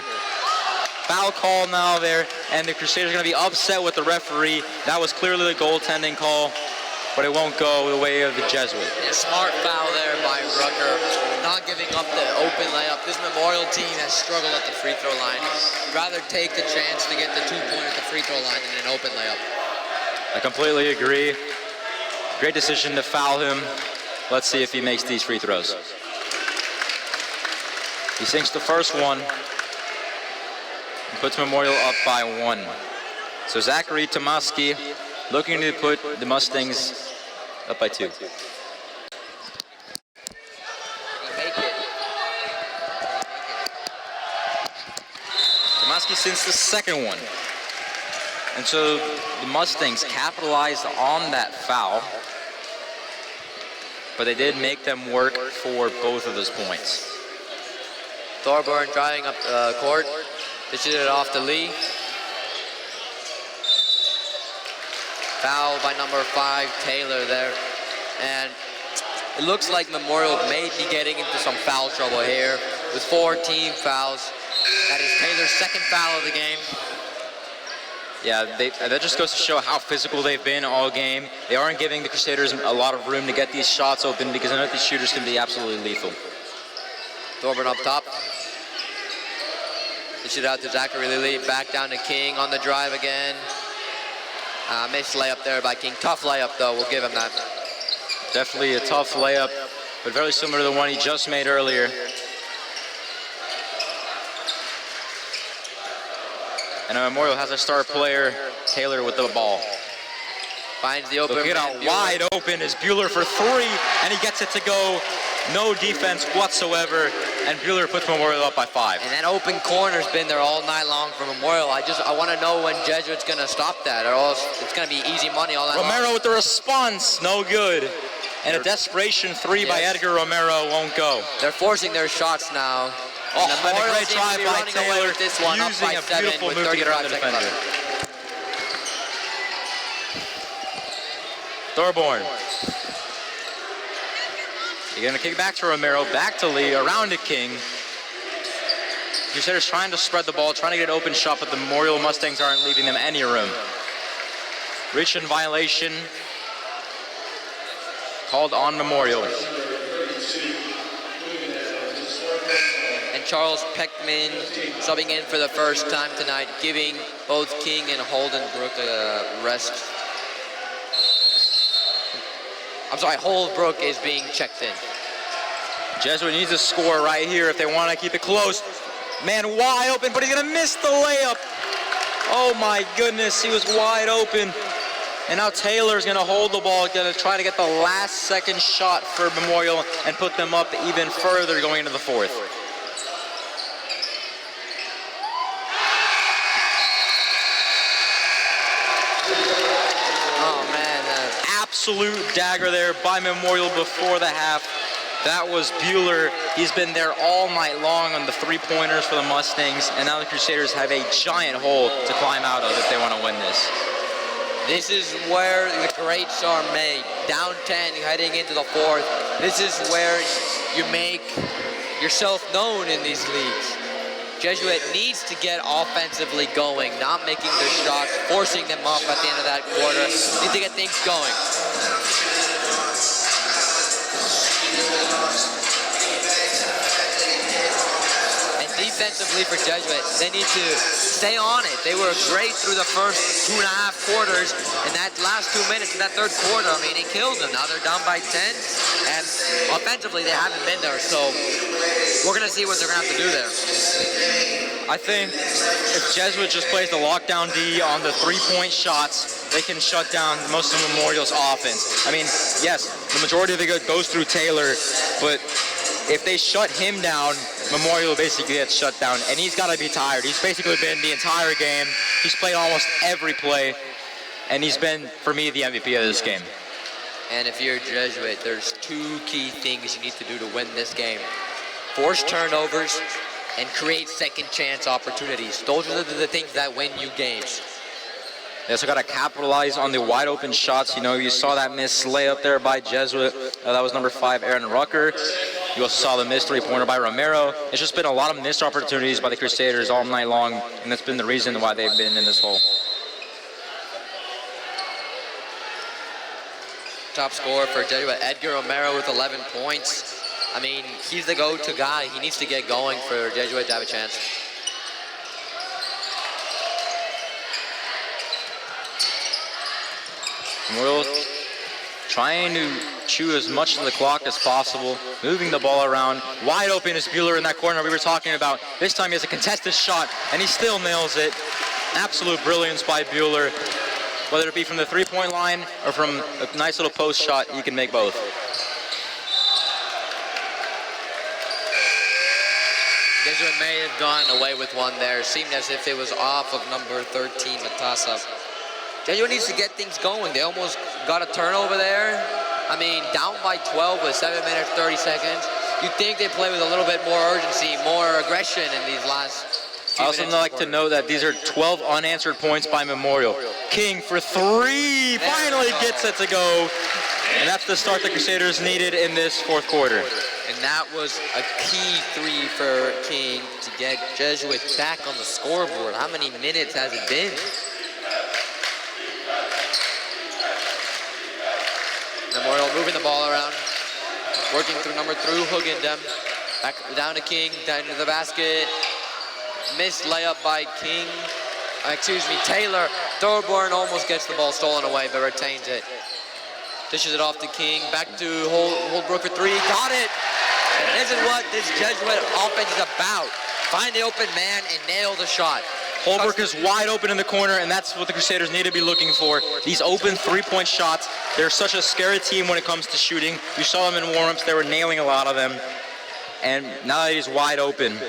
Foul call now there, and the Crusaders are going to be upset with the referee. That was clearly the goaltending call, but it won't go the way of the Jesuit. A smart foul there by Rucker, not giving up the open layup. This Memorial team has struggled at the free throw line. Rather take the chance to get the 2-pointer at the free throw line than an open layup. I completely agree. Great decision to foul him. Let's see if he makes these free throws. He sinks the first one. Puts Memorial up by 1. So Zachary Tomaski looking to put the Mustangs up by 2. Tomaski sinks the second one. And so the Mustangs capitalized on that foul, but they did make them work for both of those points. Thorburn driving up the court. Dishes it off to Lee. Foul by number 5, Taylor there. And it looks like Memorial may be getting into some foul trouble here with 4 team fouls. That is Taylor's second foul of the game. Yeah, that just goes to show how physical they've been all game. They aren't giving the Crusaders a lot of room to get these shots open because I know these shooters can be absolutely lethal. Thorburn up top. Dish it out to Zachary Lilly, back down to King on the drive again. Missed layup there by King. Tough layup though, we'll give him that. Definitely a tough layup, but very similar to the one he just made earlier. And Memorial has a star player, Taylor, with the ball. Finds the open. Look at how wide open is Bueller for 3, and he gets it to go. No defense whatsoever, and Bueller puts Memorial up by 5. And that open corner's been there all night long for Memorial. I want to know when Jesuit's going to stop that, or else it's going to be easy money all night long. Romero with the response, no good. And a desperation 3 by Edgar Romero won't go. They're forcing their shots now. Oh, and a great drive by Taylor, this one, using a beautiful move to get around the defender. Thorburn. You're going to kick back to Romero, back to Lee, around to King. Crusaders trying to spread the ball, trying to get an open shot, but the Memorial Mustangs aren't leaving them any room. Reach in violation. Called on Memorial. And Charles Peckman subbing in for the first time tonight, giving both King and Holdenbrook a rest. I'm sorry, Holdenbrook is being checked in. Jesuit needs a score right here if they want to keep it close. Man wide open, but he's going to miss the layup. Oh my goodness, he was wide open. And now Taylor's going to hold the ball, going to try to get the last second shot for Memorial and put them up even further going into the fourth. Absolute dagger there by Memorial before the half. That was Bueller. He's been there all night long on the 3-pointers for the Mustangs, and now the Crusaders have a giant hole to climb out of if they want to win this. This is where the greats are made. Down 10, heading into the fourth. This is where you make yourself known in these leagues. Jesuit needs to get offensively going, not making their shots, forcing them up at the end of that quarter. Need to get things going. defensively for Jesuit, they need to stay on it. They were great through the first 2.5 quarters, and that last 2 minutes in that third quarter, I mean, it killed them. Now they're down by 10, and offensively they haven't been there, so we're going to see what they're going to have to do there. I think if Jesuit just plays the lockdown D on the three-point shots, they can shut down most of Memorial's offense. I mean, yes, the majority of it goes through Taylor, but if they shut him down, Memorial basically gets shut down, and he's got to be tired. He's basically been the entire game. He's played almost every play, and he's been, for me, the MVP of this game. And if you're a Jesuit, there's 2 key things you need to do to win this game. Force turnovers and create second chance opportunities. Those are the things that win you games. They also got to capitalize on the wide open shots. You know, you saw that missed layup there by Jesuit. That was number 5, Aaron Rucker. You also saw the missed three-pointer by Romero. It's just been a lot of missed opportunities by the Crusaders all night long, and that's been the reason why they've been in this hole. Top scorer for Jesuit, Edgar Romero with 11 points. I mean, he's the go-to guy. He needs to get going for Jesuit to have a chance. Memorial trying to chew as much of the clock as possible, moving the ball around. Wide open is Bueller in that corner we were talking about. This time he has a contested shot, and he still nails it. Absolute brilliance by Bueller. Whether it be from the three-point line or from a nice little post shot, you can make both. Jesuit may have gone away with one there. Seemed as if it was off of number 13, Matassa. Jesuit needs to get things going. They almost got a turnover there. I mean, down by 12 with 7 minutes, 30 seconds. You'd think they play with a little bit more urgency, more aggression in these last few I also minutes like to know that these are 12 unanswered points by Memorial. King for 3, finally gets it to go. And that's the start the Crusaders needed in this fourth quarter. And that was a key 3 for King to get Jesuit back on the scoreboard. How many minutes has it been? Memorial moving the ball around, working through number 3, Hoogendem. Back down to King, down to the basket. Missed layup by King. Taylor. Thorborn almost gets the ball stolen away, but retains it. Dishes it off to King. Back to Holbrook for 3. Got it! And this is what this Jesuit offense is about. Find the open man and nail the shot. Holbrook is wide open in the corner, and that's what the Crusaders need to be looking for. These open three-point shots. They're such a scary team when it comes to shooting. You saw them in warm-ups. They were nailing a lot of them. And now that he's wide open,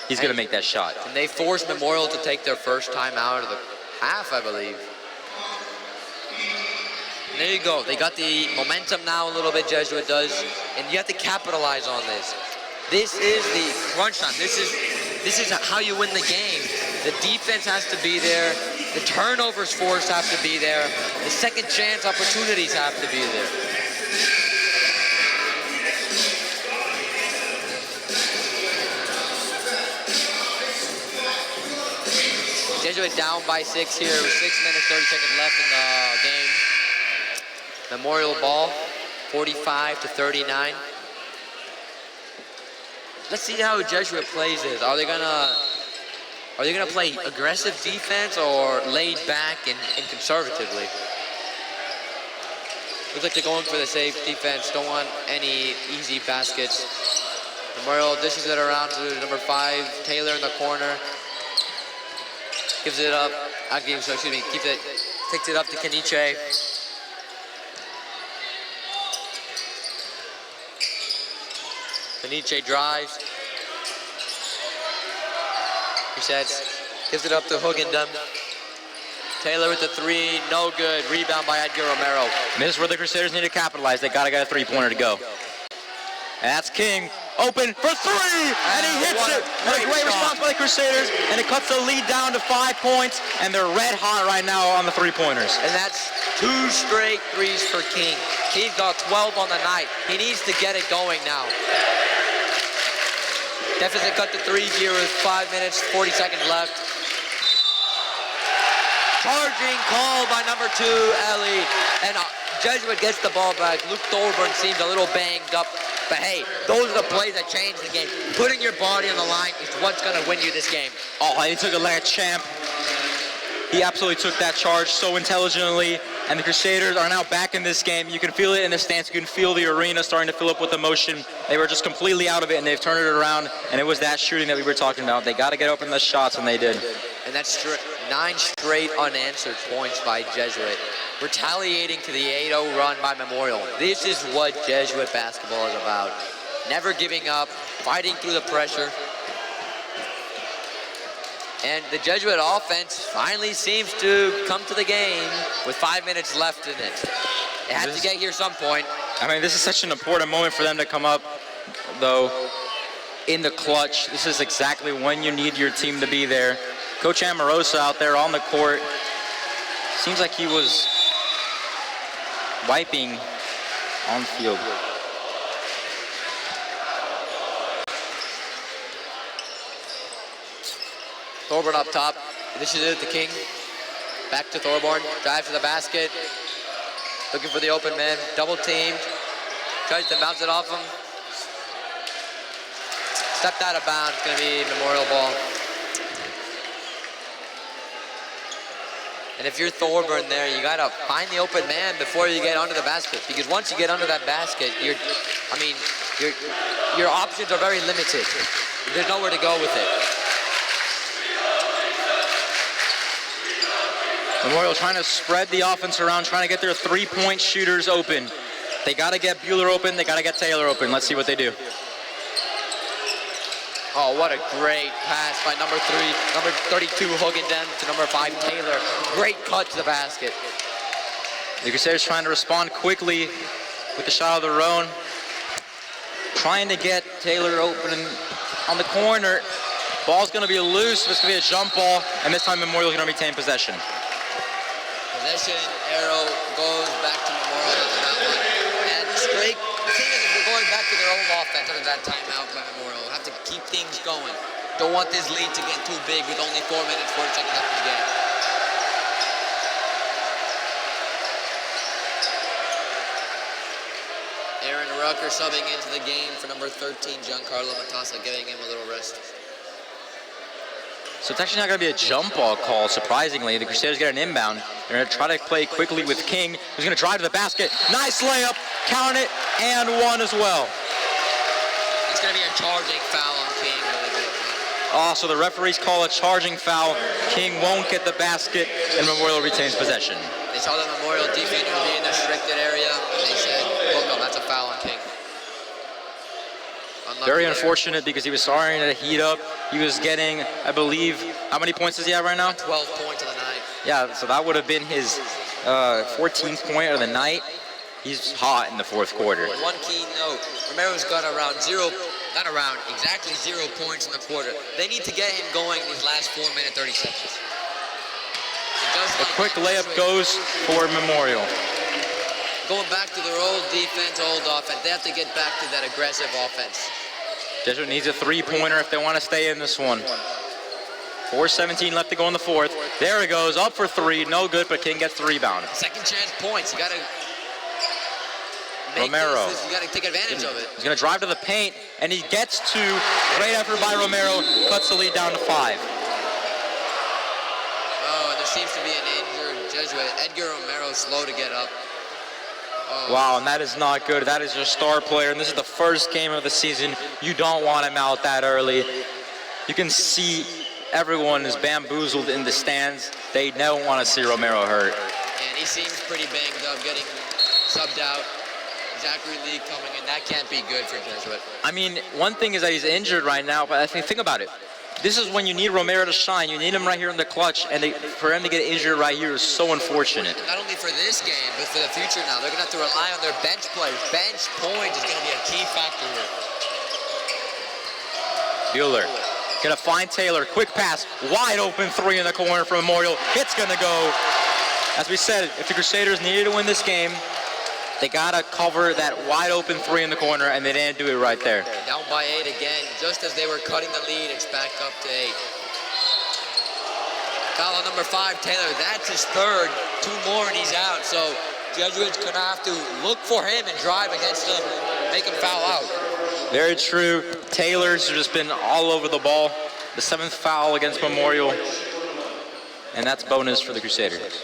he's going to make that shot. And they forced Memorial to take their first time out of the half, I believe. And there you go. They got the momentum now a little bit, Jesuit does. And you have to capitalize on this. This is the crunch time. This is how you win the game. The defense has to be there. The turnovers forced have to be there. The second chance opportunities have to be there. Jesuit down by 6 here with 6 minutes, 30 seconds left in the game. Memorial ball, 45-39. Let's see how Jesuit plays this. Are they gonna play aggressive defense or laid back and conservatively? Looks like they're going for the safe defense. Don't want any easy baskets. Memorial dishes it around to number 5, Taylor in the corner. Gives it up. Takes it up to Keniche. Keniche drives. Resets. Gives it up to Hoogendem. Taylor with the 3, no good. Rebound by Edgar Romero. And this is where the Crusaders need to capitalize. They got to get a three-pointer to go. And that's King. Open for 3, and he hits it. And a great response by the Crusaders, and it cuts the lead down to 5 points, and they're red hot right now on the three-pointers. And that's 2 straight 3s for King. King's got 12 on the night. He needs to get it going now. Deficit cut to 3 here with 5 minutes, 40 seconds left. Charging call by number 2, Ellie. And Jesuit gets the ball back. Luke Thorburn seems a little banged up. But hey, those are the plays that change the game. Putting your body on the line is what's going to win you this game. Oh, he took it like a champ. He absolutely took that charge so intelligently, and the Crusaders are now back in this game. You can feel it in the stands. You can feel the arena starting to fill up with emotion. They were just completely out of it, and they've turned it around, and it was that shooting that we were talking about. They got to get open the shots, and they did. And that's 9 straight unanswered points by Jesuit, retaliating to the 8-0 run by Memorial. This is what Jesuit basketball is about. Never giving up, fighting through the pressure. And the Jesuit offense finally seems to come to the game with 5 minutes left in it. It had to get here some point. I mean, this is such an important moment for them to come up, though, in the clutch. This is exactly when you need your team to be there. Coach Amorosa out there on the court. Seems like he was wiping on field. Thorburn up top. This is it, the King. Back to Thorburn. Drives to the basket. Looking for the open man. Double teamed. Tries to bounce it off him. Stepped out of bounds. Going to be Memorial ball. And if you're Thorburn there, you got to find the open man before you get under the basket. Because once you get under that basket, your options are very limited. There's nowhere to go with it. Memorial trying to spread the offense around, trying to get their three-point shooters open. They got to get Bueller open. They got to get Taylor open. Let's see what they do. Oh, what a great pass by number 32, Hoogendem, to number 5, Taylor. Great cut to the basket. The Crusaders trying to respond quickly with the shot of their own. Trying to get Taylor open on the corner. Ball's going to be loose. It's going to be a jump ball, and this time Memorial's going to retain possession. Possession arrow goes back to Memorial after that one. And straight, the thing is, they're going back to their old offense after that timeout by Memorial. Have to keep things going. Don't want this lead to get too big with only 4 minutes, 40 seconds left in the game. Aaron Rucker subbing into the game for number 13, Giancarlo Matassa, giving him a little rest. So it's actually not going to be a jump ball call, surprisingly. The Crusaders get an inbound. They're going to try to play quickly with King, who's going to drive to the basket. Nice layup, count it, and one as well. It's going to be a charging foul on King. Oh, so the referees call a charging foul. King won't get the basket, and Memorial retains possession. They saw the Memorial defense would be in the restricted area, and they said, look, that's a foul on King. Very unfortunate because he was starting to heat up. He was getting, I believe, how many points does he have right now? 12 points of the night. Yeah, so that would have been his 14th point of the night. He's hot in the fourth quarter. One key note, Romero's got exactly 0 points in the quarter. They need to get him going in these last 4 minutes, 30 seconds. A quick layup goes for Memorial. Going back to their old defense, old offense. They have to get back to that aggressive offense. Jesuit needs a three-pointer if they want to stay in this one. 4:17 left to go in the fourth. There it goes, up for three, no good, but King gets the rebound. Second chance points, you got to Romero. You got to take advantage of it. He's going to drive to the paint, and he gets to. Great effort by Romero, cuts the lead down to 5. Oh, and there seems to be an injured Jesuit. Edgar Romero slow to get up. Oh. Wow, and that is not good. That is your star player, and this is the first game of the season. You don't want him out that early. You can see everyone is bamboozled in the stands. They don't want to see Romero hurt. And he seems pretty banged up, getting subbed out. Zachary Lee coming in. That can't be good for Jesuit. I mean, one thing is that he's injured right now, but I think about it. This is when you need Romero to shine. You need him right here in the clutch, and for him to get injured right here is so unfortunate. Not only for this game, but for the future now. They're going to have to rely on their bench players. Bench points is going to be a key factor here. Bueller going to find Taylor. Quick pass. Wide open three in the corner for Memorial. It's going to go. As we said, if the Crusaders needed to win this game, they got to cover that wide open three in the corner, and they didn't do it right there. Down by 8 again, just as they were cutting the lead. It's back up to 8. Foul on number 5, Taylor. That's his third. 2 more and he's out. So Jesuits gonna have to look for him and drive against him, make him foul out. Very true. Taylor's just been all over the ball. The 7th foul against Memorial. And that's bonus for the Crusaders.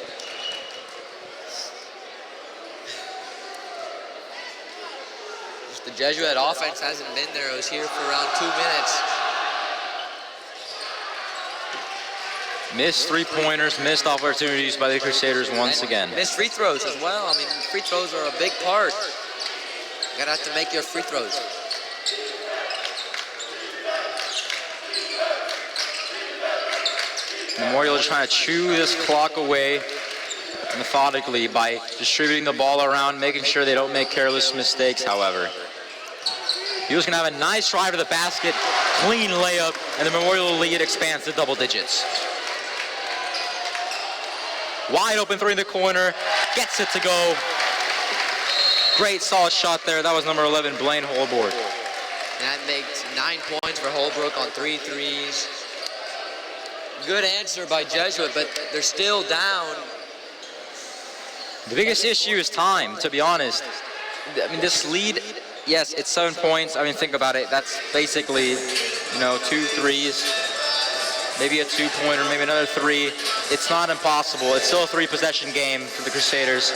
The Jesuit offense hasn't been there. It was here for around 2 minutes. Missed three-pointers, missed opportunities by the Crusaders once again. Missed free throws as well. I mean, free throws are a big part. You gotta have to make your free throws. Memorial is trying to chew this clock away methodically by distributing the ball around, making sure they don't make careless mistakes, however. He was going to have a nice drive to the basket, clean layup, and the Memorial lead expands to double digits. Wide open three in the corner, gets it to go. Great solid shot there. That was number 11, Blaine Holbrook. That makes 9 points for Holbrook on 3 threes. Good answer by Jesuit, but they're still down. The biggest issue is time, to be honest. I mean, this lead, yes, it's 7 points. I mean, think about it. That's basically, you know, 2 threes, maybe a 2-pointer, maybe another 3. It's not impossible. It's still a 3-possession game for the Crusaders,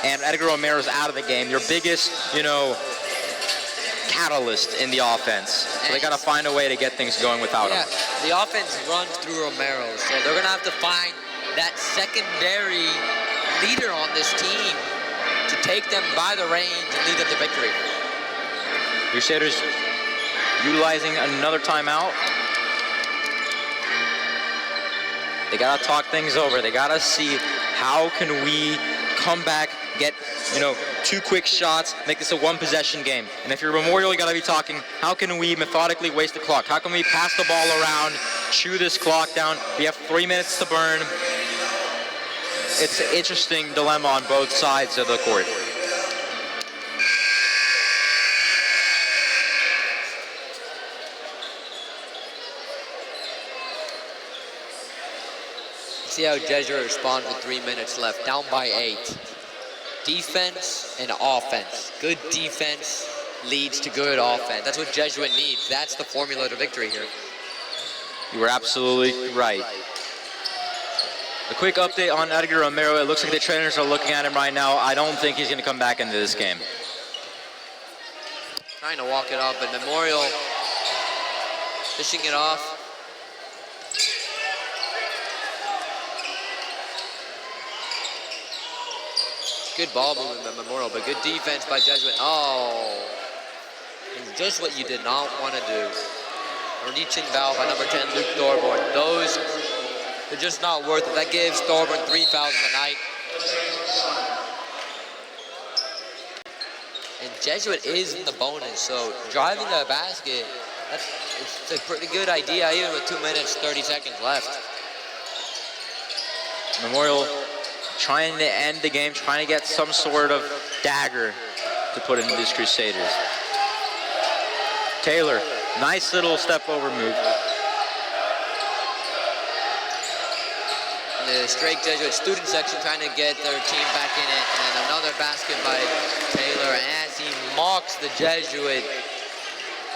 and Edgar Romero's out of the game. Your biggest, you know, catalyst in the offense. So they got to find a way to get things going without him. The offense runs through Romero, so they're going to have to find that secondary leader on this team to take them by the reins and lead them to victory. Crusaders utilizing another timeout. They got to talk things over. They got to see how can we come back, get, you know, 2 quick shots, make this a 1-possession game. And if you're Memorial, you got to be talking, how can we methodically waste the clock? How can we pass the ball around, chew this clock down? We have 3 minutes to burn. It's an interesting dilemma on both sides of the court. See how Jesuit responds with 3 minutes left, down by 8. Defense and offense. Good defense leads to good offense. That's what Jesuit needs. That's the formula to victory here. You were absolutely right. A quick update on Edgar Romero. It looks like the trainers are looking at him right now. I don't think he's going to come back into this game. Trying to walk it off, but Memorial fishing it off. Good ball movement by Memorial, but good defense by Jesuit. Oh, just what you did not want to do. A reaching foul by number 10, Luke Thorborn. Those are just not worth it. That gives Thorborn 3 fouls in the night. And Jesuit is in the bonus, so driving the basket, it's a pretty good idea, even with 2 minutes, 30 seconds left. Memorial trying to end the game, trying to get some sort of dagger to put into these Crusaders. Taylor, nice little step over move. The straight Jesuit student section trying to get their team back in it, and another basket by Taylor as he mocks the Jesuit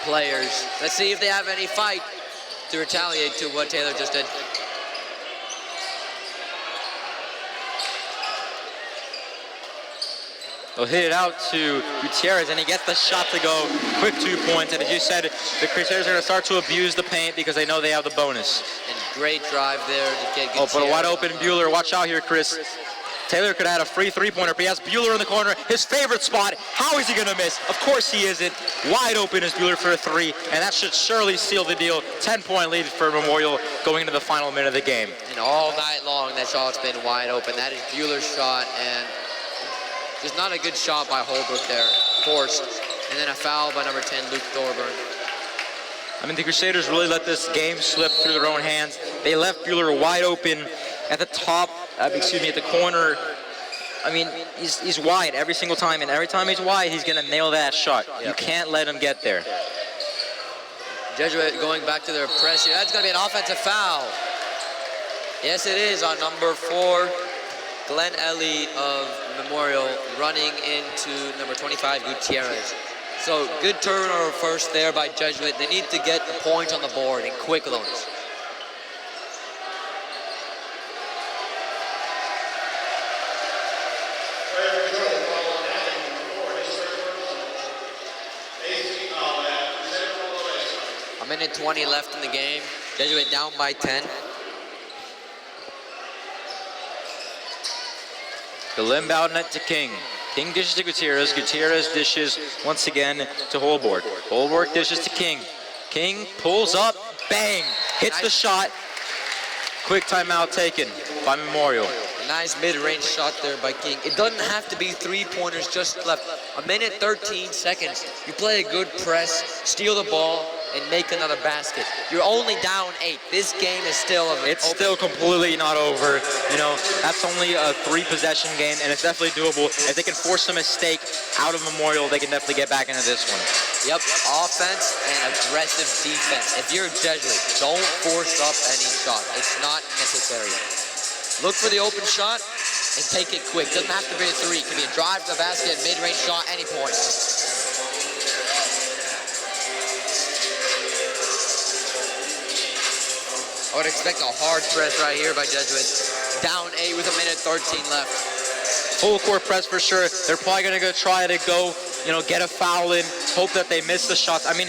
players. Let's see if they have any fight to retaliate to what Taylor just did. They'll hit it out to Gutierrez, and he gets the shot to go. Quick 2 points, and as you said, the Crusaders are going to start to abuse the paint because they know they have the bonus. And great drive there to get Gutierrez. Oh, but a wide open Bueller. Watch out here, Chris. Taylor could have had a free 3-pointer, but he has Bueller in the corner, his favorite spot. How is he going to miss? Of course he isn't. Wide open is Bueller for a 3, and that should surely seal the deal. 10-point lead for Memorial going into the final minute of the game. And all night long, that shot's been wide open. That is Bueller's shot, and just not a good shot by Holbrook there, forced. And then a foul by number 10, Luke Thorburn. I mean, the Crusaders really let this game slip through their own hands. They left Bueller wide open at the top, at the corner. I mean, he's wide every single time, and every time he's wide, he's gonna nail that shot. Yep. You can't let him get there. Jesuit going back to their press here. That's gonna be an offensive foul. Yes, it is on number 4, Glenn Ellie of Memorial running into number 25, Gutierrez. So good turnover first there by Jesuit. They need to get the points on the board in quick loans. A minute 20 left in the game. Jesuit down by 10. The inbound net to King. King dishes to Gutierrez. Gutierrez dishes once again to Holborg. Holborg dishes to King. King pulls up, bang, hits the shot. Quick timeout taken by Memorial. A nice mid-range shot there by King. It doesn't have to be three-pointers just left. A minute 13 seconds. You play a good press, steal the ball, and make another basket. You're only down 8. This game is still It's still completely not over. You know, that's only a 3-possession game, and it's definitely doable. If they can force a mistake out of Memorial, they can definitely get back into this one. Yep, offense and aggressive defense. If you're a Jesuit, don't force up any shot. It's not necessary. Look for the open shot and take it quick. Doesn't have to be a 3. It can be a drive to the basket, mid-range shot, any point. I would expect a hard press right here by Jesuit. Down 8 with a minute 13 left. Full court press for sure. They're probably going to go try to go, you know, get a foul in, hope that they miss the shots. I mean,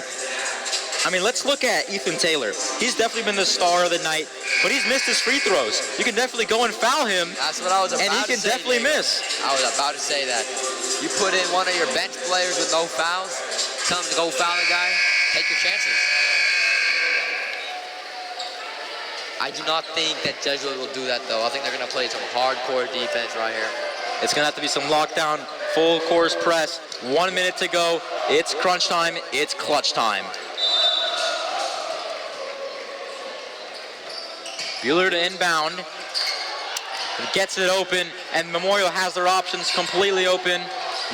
let's look at Ethan Taylor. He's definitely been the star of the night, but he's missed his free throws. You can definitely go and foul him. That's what I was about to say. And he can definitely miss. I was about to say that. You put in one of your bench players with no fouls, tell him to go foul the guy, take your chances. I do not think that Jesuit will do that, though. I think they're going to play some hardcore defense right here. It's going to have to be some lockdown, full course press. 1 minute to go. It's crunch time. It's clutch time. Bueller to inbound. Gets it open, and Memorial has their options completely open.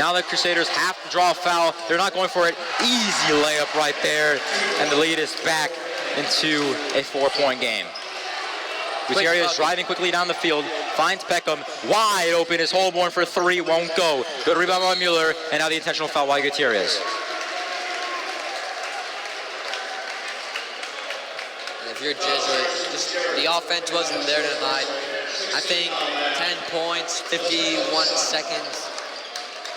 Now the Crusaders have to draw a foul. They're not going for it. Easy layup right there, and the lead is back into a 4-point game. Gutierrez driving quickly down the field, finds Peckham, wide open, is Holborn for 3, won't go. Good rebound by Mueller, and now the intentional foul by Gutierrez. And if you're Jesuit, just the offense wasn't there tonight. I think 10 points, 51 seconds,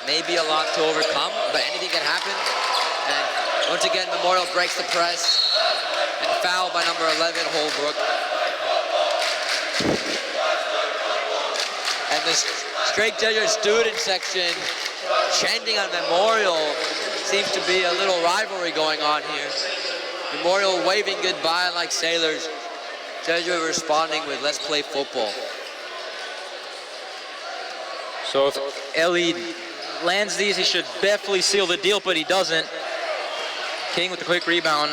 maybe a lot to overcome, but anything can happen. And once again, Memorial breaks the press, and foul by number 11, Holbrook. And the straight Jesuit student section chanting on Memorial. Seems to be a little rivalry going on here. Memorial waving goodbye like sailors. Jesuit responding with "Let's play football." So if Ellie lands these, he should definitely seal the deal, but he doesn't. King with the quick rebound.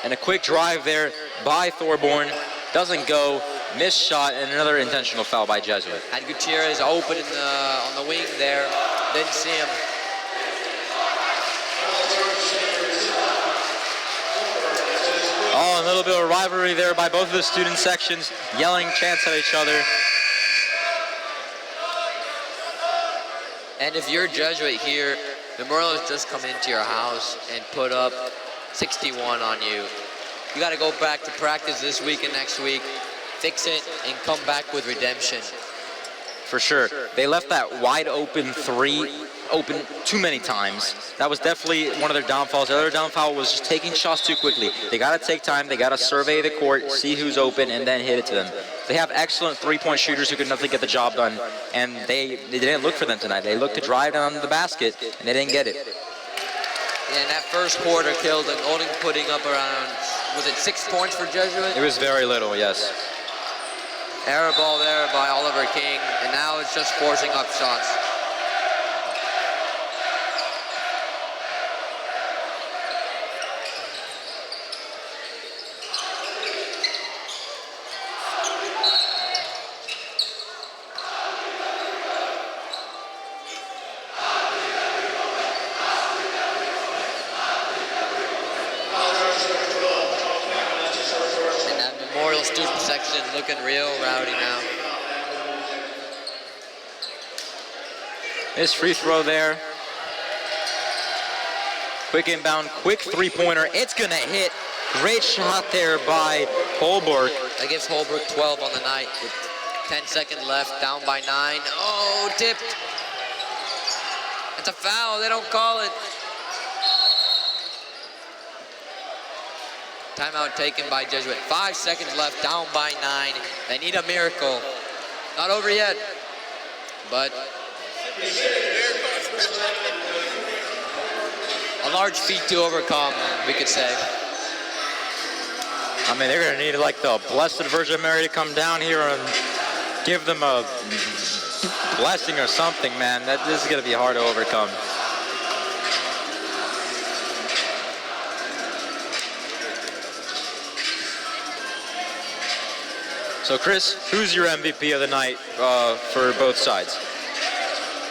And a quick drive there by Thorborn. Doesn't go. Missed shot, and another intentional foul by Jesuit. Had Gutierrez open on the wing there. Didn't see him. Oh, a little bit of rivalry there by both of the student sections, yelling chants at each other. And if you're a Jesuit here, Memorial has just come into your house and put up 61 on you. You got to go back to practice this week and next week, fix it, and come back with redemption. For sure. They left that wide open 3 open too many times. That was definitely one of their downfalls. The other downfall was just taking shots too quickly. They got to take time. They got to survey the court, see who's open, and then hit it to them. They have excellent three-point shooters who can definitely get the job done, and they didn't look for them tonight. They looked to drive down the basket, and they didn't get it. And that first quarter killed them, only putting up around, was it 6 points for Jesuit? It was very little, yes. Error ball there by Oliver King, and now it's just forcing up shots. And that Memorial student section looking real rowdy now. His free throw there. Quick inbound, quick three-pointer. It's gonna hit. Great shot there by Holbrook. That gives Holbrook 12 on the night with 10 seconds left, down by 9. Oh, tipped. It's a foul, they don't call it. Timeout taken by Jesuit. 5 seconds left, down by 9. They need a miracle. Not over yet, but a large feat to overcome, we could say. I mean, they're gonna need like the Blessed Virgin Mary to come down here and give them a blessing or something, man. This is gonna be hard to overcome. So Chris, who's your MVP of the night for both sides?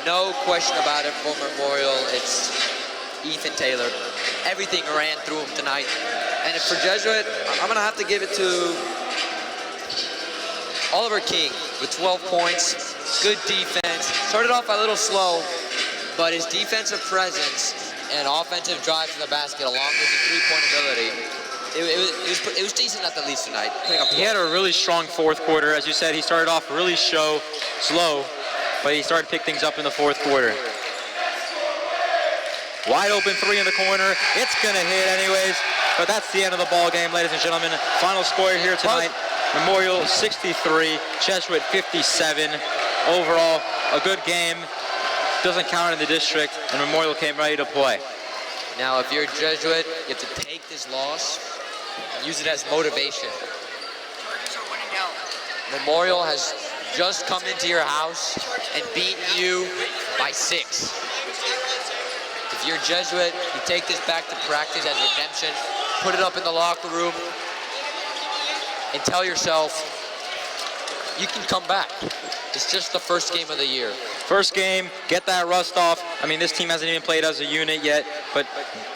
No question about it for Memorial. It's Ethan Taylor. Everything ran through him tonight. And for Jesuit, I'm going to have to give it to Oliver King with 12 points. Good defense. Started off a little slow, but his defensive presence and offensive drive to the basket, along with his three-point ability, it was decent at the least tonight. He had a really strong fourth quarter. As you said, he started off really slow, but he started to pick things up in the fourth quarter. Wide open three in the corner. It's going to hit anyways, but that's the end of the ball game, ladies and gentlemen. Final score here tonight, Memorial 63, Jesuit 57. Overall, a good game. Doesn't count in the district, and Memorial came ready to play. Now, if you're Jesuit, you have to take this loss and use it as motivation. Memorial has just come into your house and beaten you by 6. If you're Jesuit, you take this back to practice as redemption, put it up in the locker room, and tell yourself, you can come back. It's just the first game of the year. First game, get that rust off. I mean, this team hasn't even played as a unit yet, but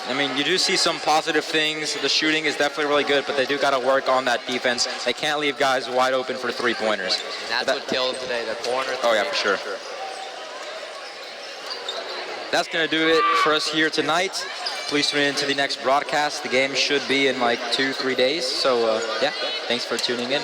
I mean, you do see some positive things. The shooting is definitely really good, but they do got to work on that defense. They can't leave guys wide open for three-pointers. And that's what killed them today, the corner. Oh yeah, for sure. That's going to do it for us here tonight. Please tune in to the next broadcast. The game should be in like 2-3 days. So yeah, thanks for tuning in.